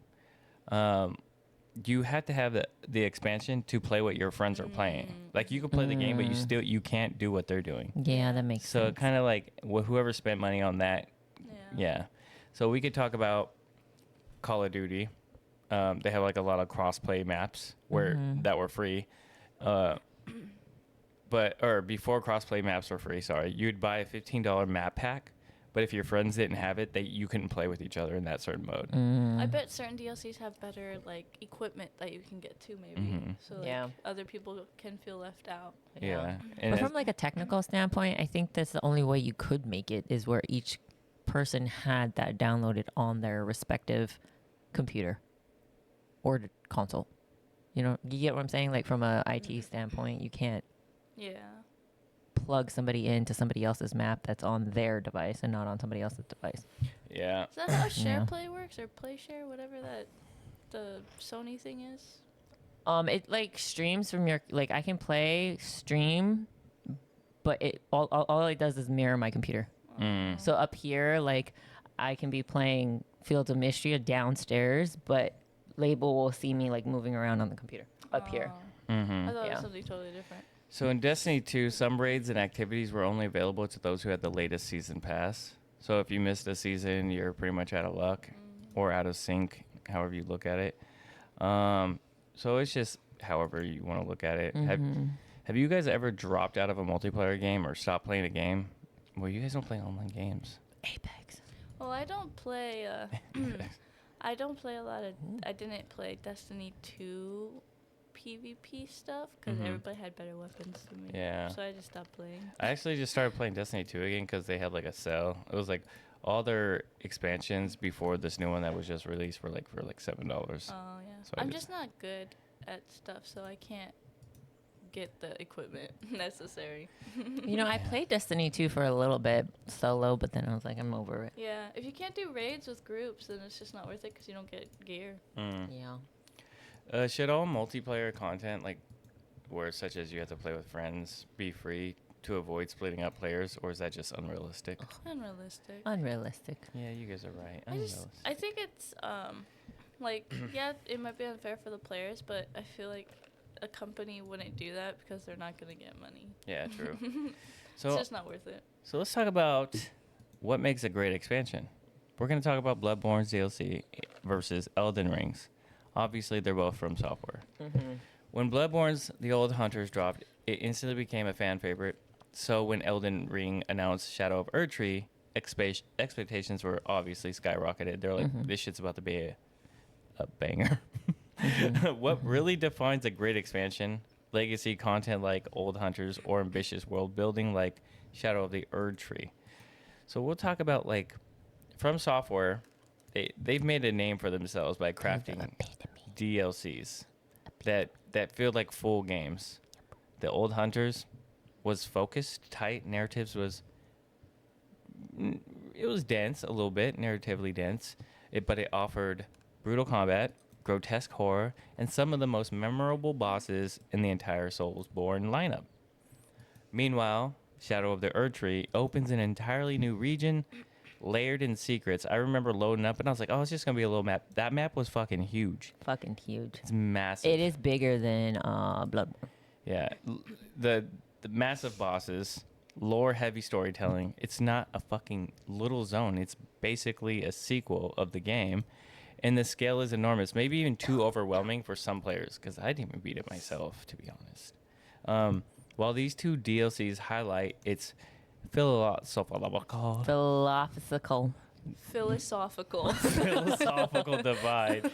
you have to have the expansion to play what your friends are playing. Like, you can play the game, but you can't do what they're doing. Yeah, that makes So sense. kind of like whoever spent money on that. Yeah. So we could talk about Call of Duty. They have like a lot of cross-play maps that were free. Before cross-play maps were free, you'd buy a $15 map pack, but if your friends didn't have it, you couldn't play with each other in that certain mode. I bet certain DLCs have better like equipment that you can get too, maybe. So like Yeah. other people can feel left out. Yeah. But And from like a technical standpoint, I think that's the only way you could make it is where each person had that downloaded on their respective computer or console. You know, you get what I'm saying? Like from a IT standpoint, you can't Yeah. plug somebody into somebody else's map that's on their device and not on somebody else's device. yeah. Is that how Yeah. SharePlay works or PlayShare, whatever that the Sony thing is? It like streams from your like I can play stream, but it all it does is mirror my computer. Mm. So up here, like I can be playing Fields of Mystery downstairs, but label will see me like moving around on the computer up here. I Mm-hmm. thought it Yeah. was something totally different. So in Destiny 2, some raids and activities were only available to those who had the latest season pass. So if you missed a season, you're pretty much out of luck or out of sync, however you look at it. So it's just however you want to look at it. Have you guys ever dropped out of a multiplayer game or stopped playing a game? Well, you guys don't play online games. Apex. Well, I don't play. I don't play a lot of. I didn't play Destiny 2 PvP stuff because everybody had better weapons than me. Yeah. So I just stopped playing. I actually just started playing Destiny 2 again because they had like a sale. It was like all their expansions before this new one that was just released for like $7. Oh yeah. So I I'm just- just not good at stuff, so I can't get the equipment necessary. You know, I played Destiny 2 for a little bit solo, but then I was like, I'm over it. Yeah, if you can't do raids with groups, then it's just not worth it because you don't get gear. Yeah. Should all multiplayer content, like where such as you have to play with friends, be free to avoid splitting up players, or is that just unrealistic? Unrealistic. Unrealistic. Yeah, you guys are right. I think it's like yeah, it might be unfair for the players, but I feel like a company wouldn't do that because they're not gonna get money. Yeah, true. It's So just not worth it. So let's talk about what makes a great expansion. We're going to talk about Bloodborne's DLC versus Elden Ring's. Obviously, they're both from software. When Bloodborne's The Old Hunters dropped, it instantly became a fan favorite. So when Elden Ring announced Shadow of Erdtree, expectations were obviously skyrocketed. They're like, this shit's about to be a banger. What really defines a great expansion? Legacy content like Old Hunters or ambitious world building like Shadow of the Erdtree. So we'll talk about like FromSoftware. They've made a name for themselves by crafting DLCs that feel like full games. The Old Hunters was focused, tight. Narratives was dense a little bit, narratively dense. But it offered brutal combat, grotesque horror, and some of the most memorable bosses in the entire Soulsborne lineup. Meanwhile, Shadow of the Erdtree opens an entirely new region, layered in secrets. I remember loading up and I was like, oh, it's just going to be a little map. That map was fucking huge. Fucking huge. It's massive. It is bigger than Bloodborne. Yeah. The massive bosses, lore-heavy storytelling. It's not a fucking little zone. It's basically a sequel of the game. And the scale is enormous, maybe even too overwhelming for some players, because I didn't even beat it myself, to be honest. While these two DLCs highlight its philosophical divide,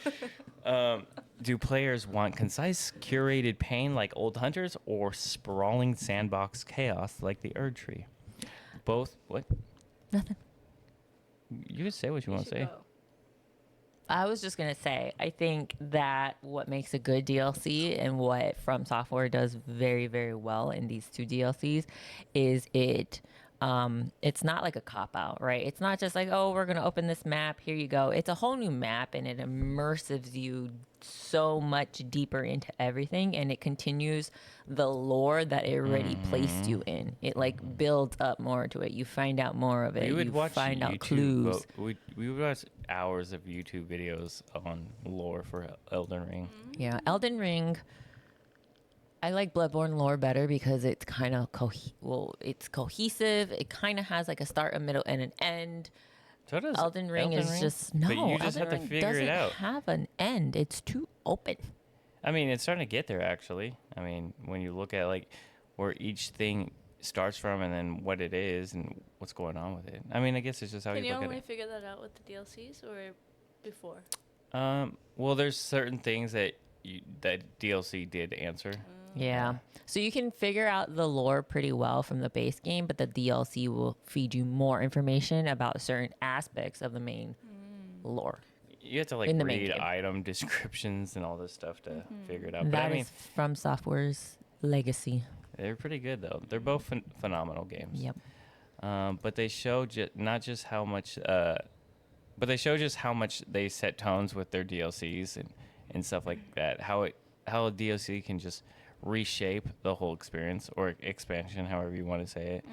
do players want concise, curated pain like Old Hunters or sprawling sandbox chaos like the Erdtree? Both, what? Nothing. You can say what you want to say. Go. I was just going to say, I think that what makes a good DLC and what FromSoftware does very, very well in these two DLCs is it's not like a cop-out, right? It's not just like, oh, we're going to open this map, here you go. It's a whole new map, and it immerses you so much deeper into everything, and it continues the lore that it already placed you in. It like builds up more to it. You find out more of it. We would You find out YouTube, clues. we would watch hours of YouTube videos on lore for Elden Ring. Yeah, Elden Ring. I like Bloodborne lore better because it's kind of it's cohesive. It kind of has like a start, a middle, and an end. So does Elden Ring is just no. But you just Elden have to Ring figure it doesn't out. have an end. It's too open. I mean, it's starting to get there, actually. I mean, when you look at like where each thing starts from and then what it is and what's going on with it. I mean, I guess it's just how Can you you look at only it. figure that out with the DLCs or before? Well, there's certain things that DLC did answer. Yeah. So you can figure out the lore pretty well from the base game, but the DLC will feed you more information about certain aspects of the main lore. You have to like In the main read game. item descriptions and all this stuff to figure it out. But That I mean, is FromSoftware's legacy. they're pretty good though. They're both phenomenal games. Yep. But they show not just how much, but they show just how much they set tones with their DLCs and stuff like that. How a DLC can just reshape the whole experience or expansion, however you want to say it,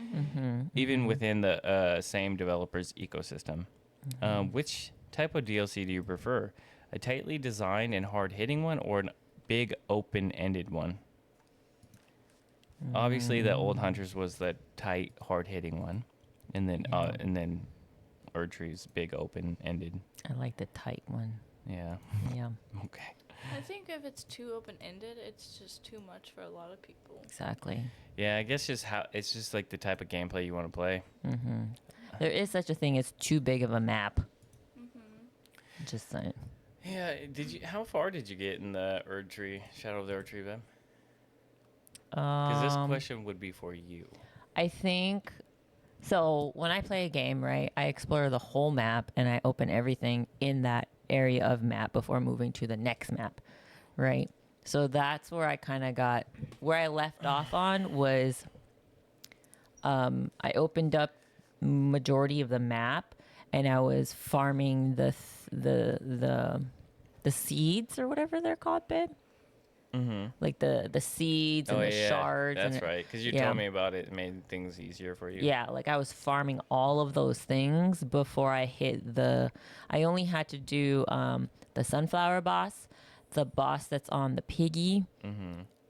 even within the same developer's ecosystem. Which type of DLC do you prefer? A tightly designed and hard-hitting one, or a big open-ended one? Obviously, the Old Hunters was the tight, hard-hitting one, and then Erdtree's big open-ended. I like the tight one. Yeah. Yeah. Okay. I think if it's too open-ended, it's just too much for a lot of people. Exactly. Yeah, I guess it's just like the type of gameplay you want to play. There is such a thing as too big of a map. Mm-hmm. Just saying. Yeah. How far did you get in the Shadow of the Erdtree, Ben? Because this question would be for you. I think so. When I play a game, right, I explore the whole map and I open everything in that area of map before moving to the next map, right? So that's where I kind of got where I left off on was I opened up majority of the map and I was farming the seeds or whatever they're called, babe. Mm-hmm. Like the seeds and the shards. That's and right. Because you told me about it. It made things easier for you. Yeah, like I was farming all of those things before I hit I only had to do the sunflower boss, the boss that's on the piggy,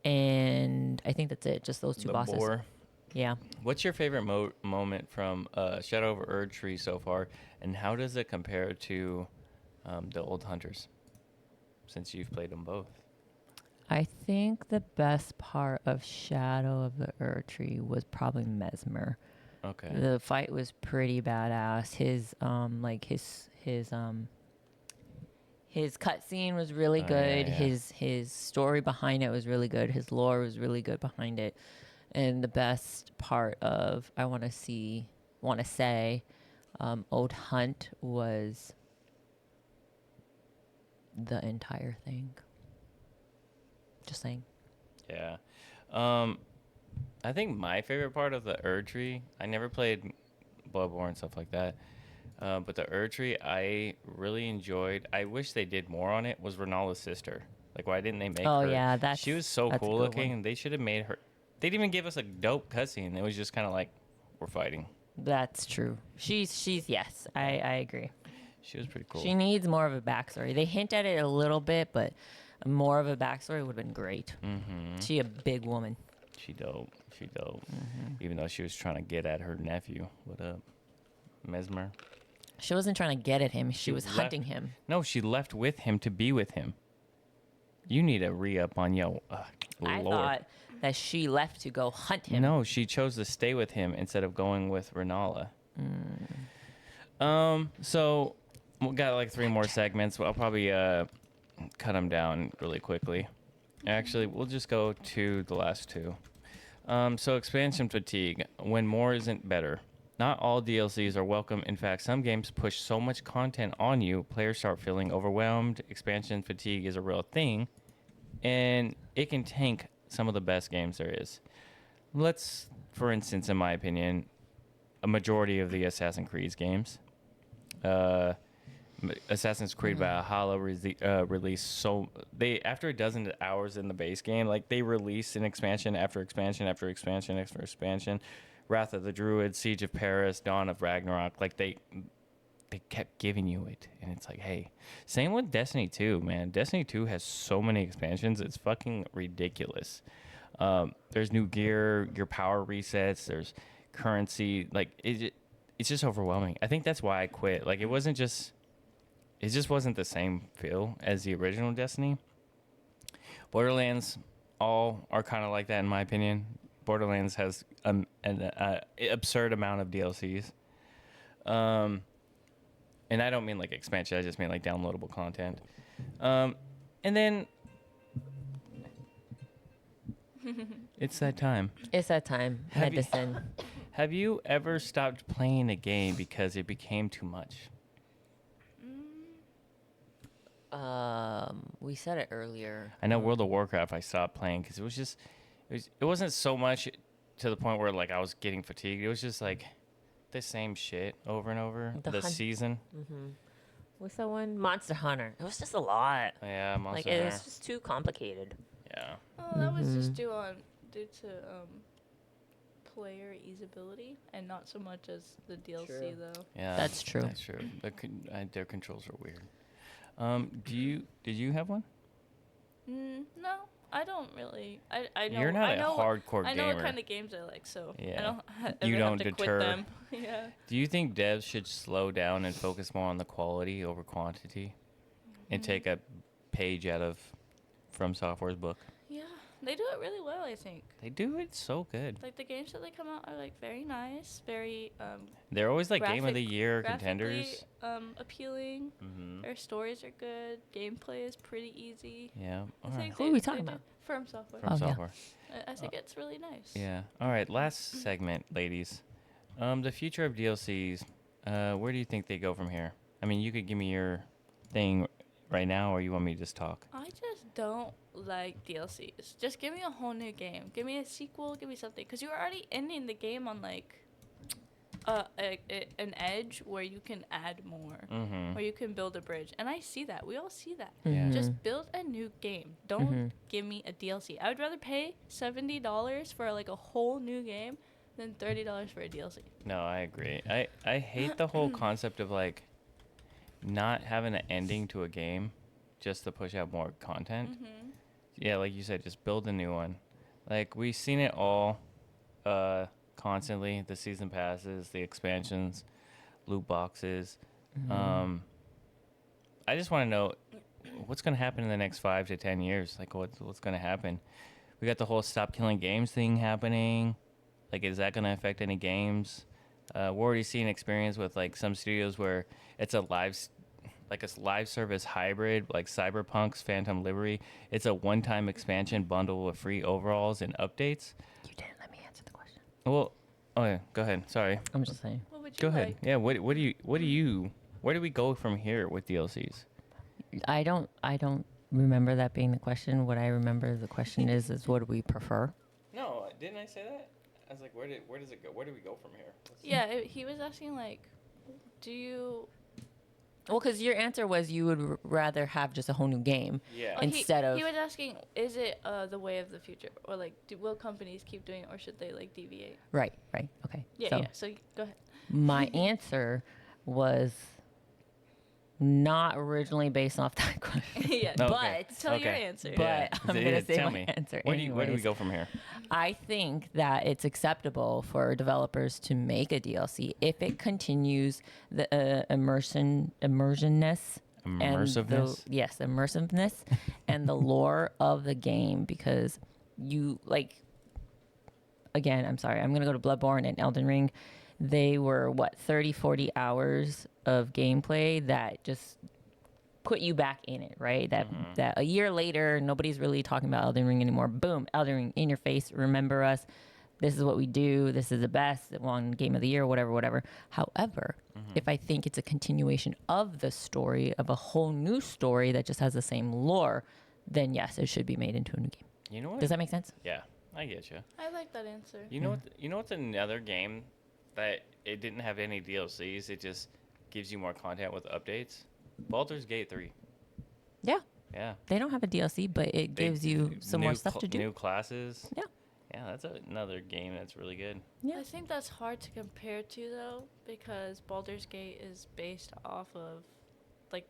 and I think that's it. Just those two bosses. Boar. Yeah. What's your favorite moment from Shadow of Erdtree so far, and how does it compare to the Old Hunters, since you've played them both? I think the best part of Shadow of the Erdtree was probably Mesmer. Okay. The fight was pretty badass. His cutscene was really good. Yeah. His story behind it was really good. His lore was really good behind it. And the best part of want to say, Old Hunt was the entire thing. Just saying. Yeah. I think my favorite part of the Erdtree, I never played Bloodborne and stuff like that, but the Erdtree I really enjoyed. I wish they did more on it. Was Renala's sister? Like, why didn't they make her? Oh yeah, she was so cool looking. They should have made her. They didn't even give us a dope cutscene. It was just kind of like, we're fighting. That's true. She's yes, I agree. She was pretty cool. She needs more of a backstory. They hint at it a little bit, but more of a backstory would have been great. Mm-hmm. She a big woman. She dope. Even though she was trying to get at her nephew. What up, Mesmer? She wasn't trying to get at him. She was hunting him. No, she left with him to be with him. You need a re-up on yo. I thought that she left to go hunt him. No, she chose to stay with him instead of going with Renala. So we got like 3 more segments. I'll probably cut them down really quickly. Actually, we'll just go to the last 2. So expansion fatigue, when more isn't better. Not all DLCs are welcome. In fact, some games push so much content on you, players start feeling overwhelmed. Expansion fatigue is a real thing, and it can tank some of the best games there is. Let's, for instance, in my opinion, a majority of the Assassin's Creed games. Assassin's Creed Valhalla released after a dozen hours in the base game, like they released an expansion after expansion after expansion after expansion. Wrath of the Druids, Siege of Paris, Dawn of Ragnarok, like they kept giving you it, and it's like, hey. Same with Destiny 2, man. Destiny 2 has so many expansions, it's fucking ridiculous. There's new gear, your power resets, there's currency, like it's just overwhelming. I think that's why I quit. Like it just wasn't the same feel as the original Destiny. Borderlands all are kind of like that in my opinion. Borderlands has an absurd amount of DLCs. And I don't mean like expansion, I just mean like downloadable content. And then it's that time. It's that time. Medicine. Have you ever stopped playing a game because it became too much? We said it earlier. I know World of Warcraft I stopped playing because it wasn't so much to the point where like I was getting fatigued. It was just like the same shit over and over. The season. Mm-hmm. What's that one? Monster Hunter. It was just a lot. Yeah, Monster Hunter. Hunter. It was just too complicated. Yeah. Oh, that was just due to player easeability and not so much as the DLC though. Yeah, that's true. That's true. Their controls are weird. Did you have one? No, I don't really. I know. You're not I a know hardcore I know what gamer. kind of games I like, so Yeah. I don't You ever don't have to deter. quit them. Yeah. Do you think devs should slow down and focus more on the quality over quantity, and take a page out of FromSoftware's book? Yeah, they do it really well, I think. They do it so good. Like the games that they come out are like very nice, very They're always like game of the year graphically, contenders. appealing. Mm-hmm. Their stories are good. Gameplay is pretty easy. Yeah. I All think right. Who are we talking about? Firm Software. From Oh, yeah. software. I think it's really nice. Yeah. All right. Last segment, ladies. The future of DLCs. Where do you think they go from here? I mean, you could give me your thing right now, or you want me to just talk? I just don't like DLCs. Just give me a whole new game. Give me a sequel. Give me something. Because you're already ending the game on like an edge where you can add more, Mm-hmm. where you can build a bridge. And I see that. We all see that. Yeah. Just build a new game. Don't give me a DLC. I would rather pay $70 for like a whole new game than $30 for a DLC. No, I agree. I hate the whole concept of like not having an ending to a game just to push out more content. Mm-hmm. Yeah, like you said, just build a new one. Like we've seen it all constantly, the season passes, the expansions, loot boxes. I just want to know what's going to happen in the next 5 to 10 years. Like what's going to happen? We got the whole stop killing games thing happening. Like, is that going to affect any games? We're already seeing experience with like some studios where it's a live service hybrid, like Cyberpunk's Phantom Liberty. It's a one-time expansion bundle with free overalls and updates. You didn't let me answer the question. Well, oh yeah, go ahead. Sorry. I'm just saying. What would you Go ahead. like? Yeah. What do you? Where do we go from here with DLCs? I don't remember that being the question. What I remember the question is what do we prefer? No, didn't I say that? I was like, where does it go? Where do we go from here? Yeah, he was asking like, do you? Well, because your answer was you would rather have just a whole new game. Yeah. Oh, Instead of- he was asking, is it the way of the future, or like, will companies keep doing it, or should they like deviate? Right. Okay. Yeah, So yeah. So go ahead. my answer was not originally based off that question. Yeah. No, But okay. Tell your Okay. answer. But Yeah. I'm Yeah, gonna say tell my me. answer Where do we anyways. go from here? I think that it's acceptable for developers to make a DLC if it continues the immersionness. Immersiveness? Immersiveness and the lore of the game, because you like, again, I'm sorry, I'm going to go to Bloodborne and Elden Ring. They were 40 hours of gameplay that just put you back in it, right? That a year later, nobody's really talking about Elden Ring anymore. Boom, Elden Ring in your face. Remember us. This is what we do. This is the best. One game of the year, whatever. However, if I think it's a continuation of the story, of a whole new story that just has the same lore, then yes, it should be made into a new game. You know what? Does that make sense? Yeah, I get you. I like that answer. You know what? You know what's another game that it didn't have any DLCs. It just gives you more content with updates. Baldur's Gate 3. Yeah. Yeah. They don't have a DLC, but it gives you some more stuff to do. New classes. Yeah. Yeah, that's another game that's really good. Yeah. I think that's hard to compare to though, because Baldur's Gate is based off of like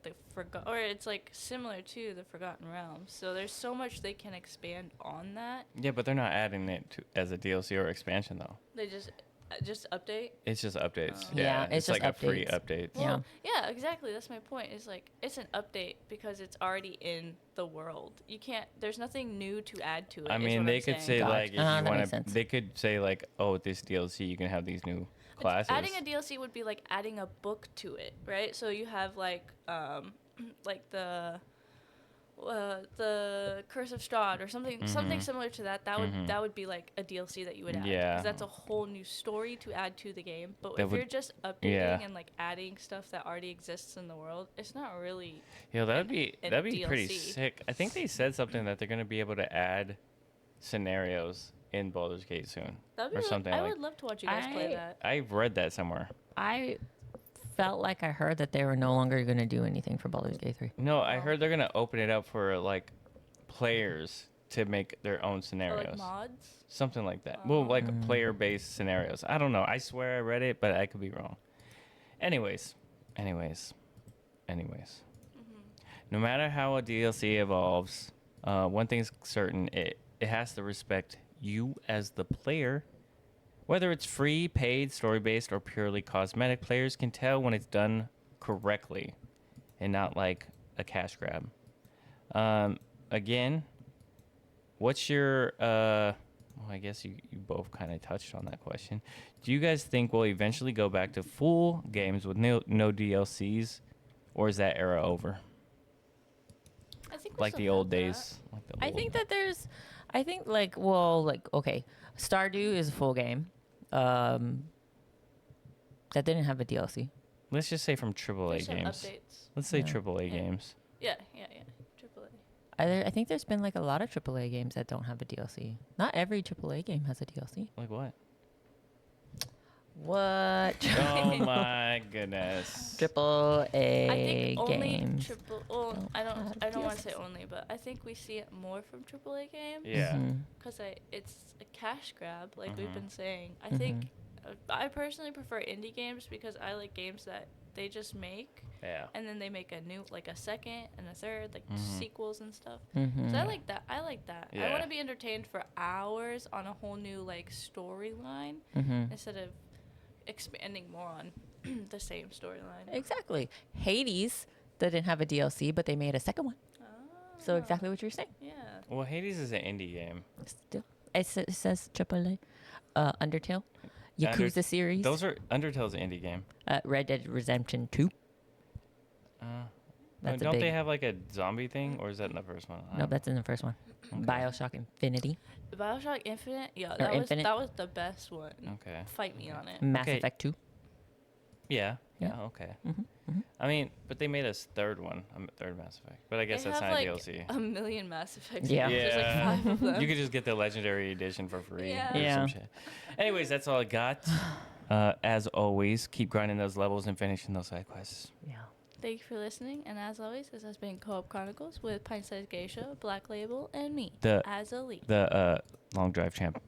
or it's like similar to the Forgotten Realms. So there's so much they can expand on that. Yeah, but they're not adding it as a DLC or expansion though. They just update. It's just updates. Oh. Yeah, it's just like a free updates. update. Well, yeah, exactly. That's my point. It's like it's an update because it's already in the world. You can't. There's nothing new to add to it. I is mean, what they I'm could saying. say like if That you makes want sense. to, they could say like, oh, this DLC you can have these new classes. Adding a DLC would be like adding a book to it, right? So you have like the Curse of Strahd or something similar to that. That would be like a DLC that you would add. Yeah. Because that's a whole new story to add to the game. But That if would- you're just updating yeah. and like adding stuff that already exists in the world, it's not really. Yeah, that'd be an pretty DLC. sick. I think they said something that they're gonna be able to add scenarios in Baldur's Gate soon, That'd be or something I like. would love to watch you guys play that. I've read that somewhere. I felt like I heard that they were no longer going to do anything for Baldur's Gate 3. No, I heard they're gonna open it up for like players to make their own Or scenarios, like mods. something like that. Well, like player-based scenarios. I don't know. I swear I read it, but I could be wrong. Anyways. no matter how a DLC evolves, one thing's certain: it has to respect you as the player. Whether it's free, paid, story-based, or purely cosmetic, players can tell when it's done correctly and not like a cash grab. Again, what's your... well, I guess you both kind of touched on that question. Do you guys think we'll eventually go back to full games with no DLCs, or is that era over? I think we Like still the have old that. days? Like the I old- think that there's, I think like, well, like, okay, Stardew is a full game. That didn't have a DLC. Let's just say from They AAA just have games. updates. Let's say Yeah. AAA Yeah. games. Yeah. Triple A. I think there's been like a lot of AAA games that don't have a DLC. Not every AAA game has a DLC. Like what? What? Oh my goodness. AAA I think only games. triple. Well, don't I have don't want to say DLCs. only, but I think we see it more from AAA games. Yeah. Mhm. Because it's a cash grab, like we've Mhm. been saying. I Mhm. think I personally prefer indie games because I like games that they just make Yeah. and then they make a new, like a second and a third, like Mhm. sequels and stuff. Mhm. So I Yeah. like that. I like that. I Yeah. want to be entertained for hours on a whole new like storyline Mhm. instead of expanding more on the same storyline. Exactly. Hades didn't have a DLC, but they made a second one. So exactly what you're saying. Yeah. Well, Hades is an indie game. Still, it says AAA. Undertale, Yakuza series. Those are Undertale's an indie game. Red Dead Redemption 2. That's a don't they big- have like a zombie thing, or is that in the first one? I No, don't that's in the first one. Okay. BioShock Infinity, BioShock Infinite, yeah, Or Infinite. that was the best one. know. Okay. Fight me on it. Mass Okay. Effect 2. Yeah. Yeah. Yeah. Okay. Mm-hmm. I mean, but they made a third one, third Mass Effect. But I guess They that's have not like a DLC. a million Mass Effects. Yeah. games. There's like 5 of them. You could just get the Legendary Edition for free. Yeah. Or Yeah. some shit. Anyways, that's all I got. As always, keep grinding those levels and finishing those side quests. Yeah. Thank you for listening, and as always, this has been Co-op Chronicles with Pint-Sized Geisha, Blacklabel, and me, Azzilee. The long drive champ.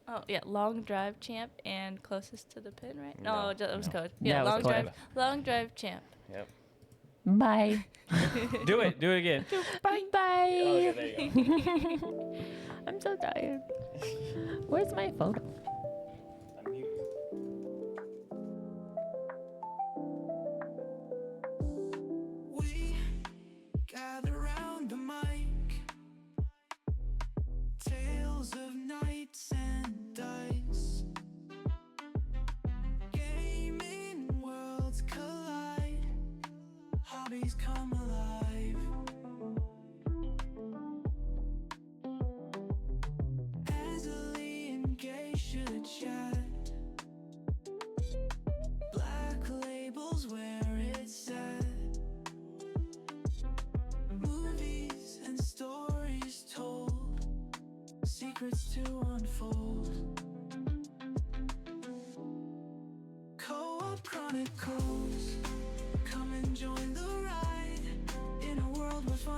Oh yeah, long drive champ and closest to the pin, right? No, that was no. code. That Yeah, was long code. drive, long drive champ. Yep. Bye. Do it. Do it again. Bye. Bye. Okay, there you go. I'm so tired. Where's my photo? We gather round the mic, tales of knights and dice. Gaming worlds collide, hobbies come alive. Azzilee and Geisha chat. Black labels where it's at. Movies and stories told, secrets to unfold. Co-op Chronicles, come and join the ride in a world where fun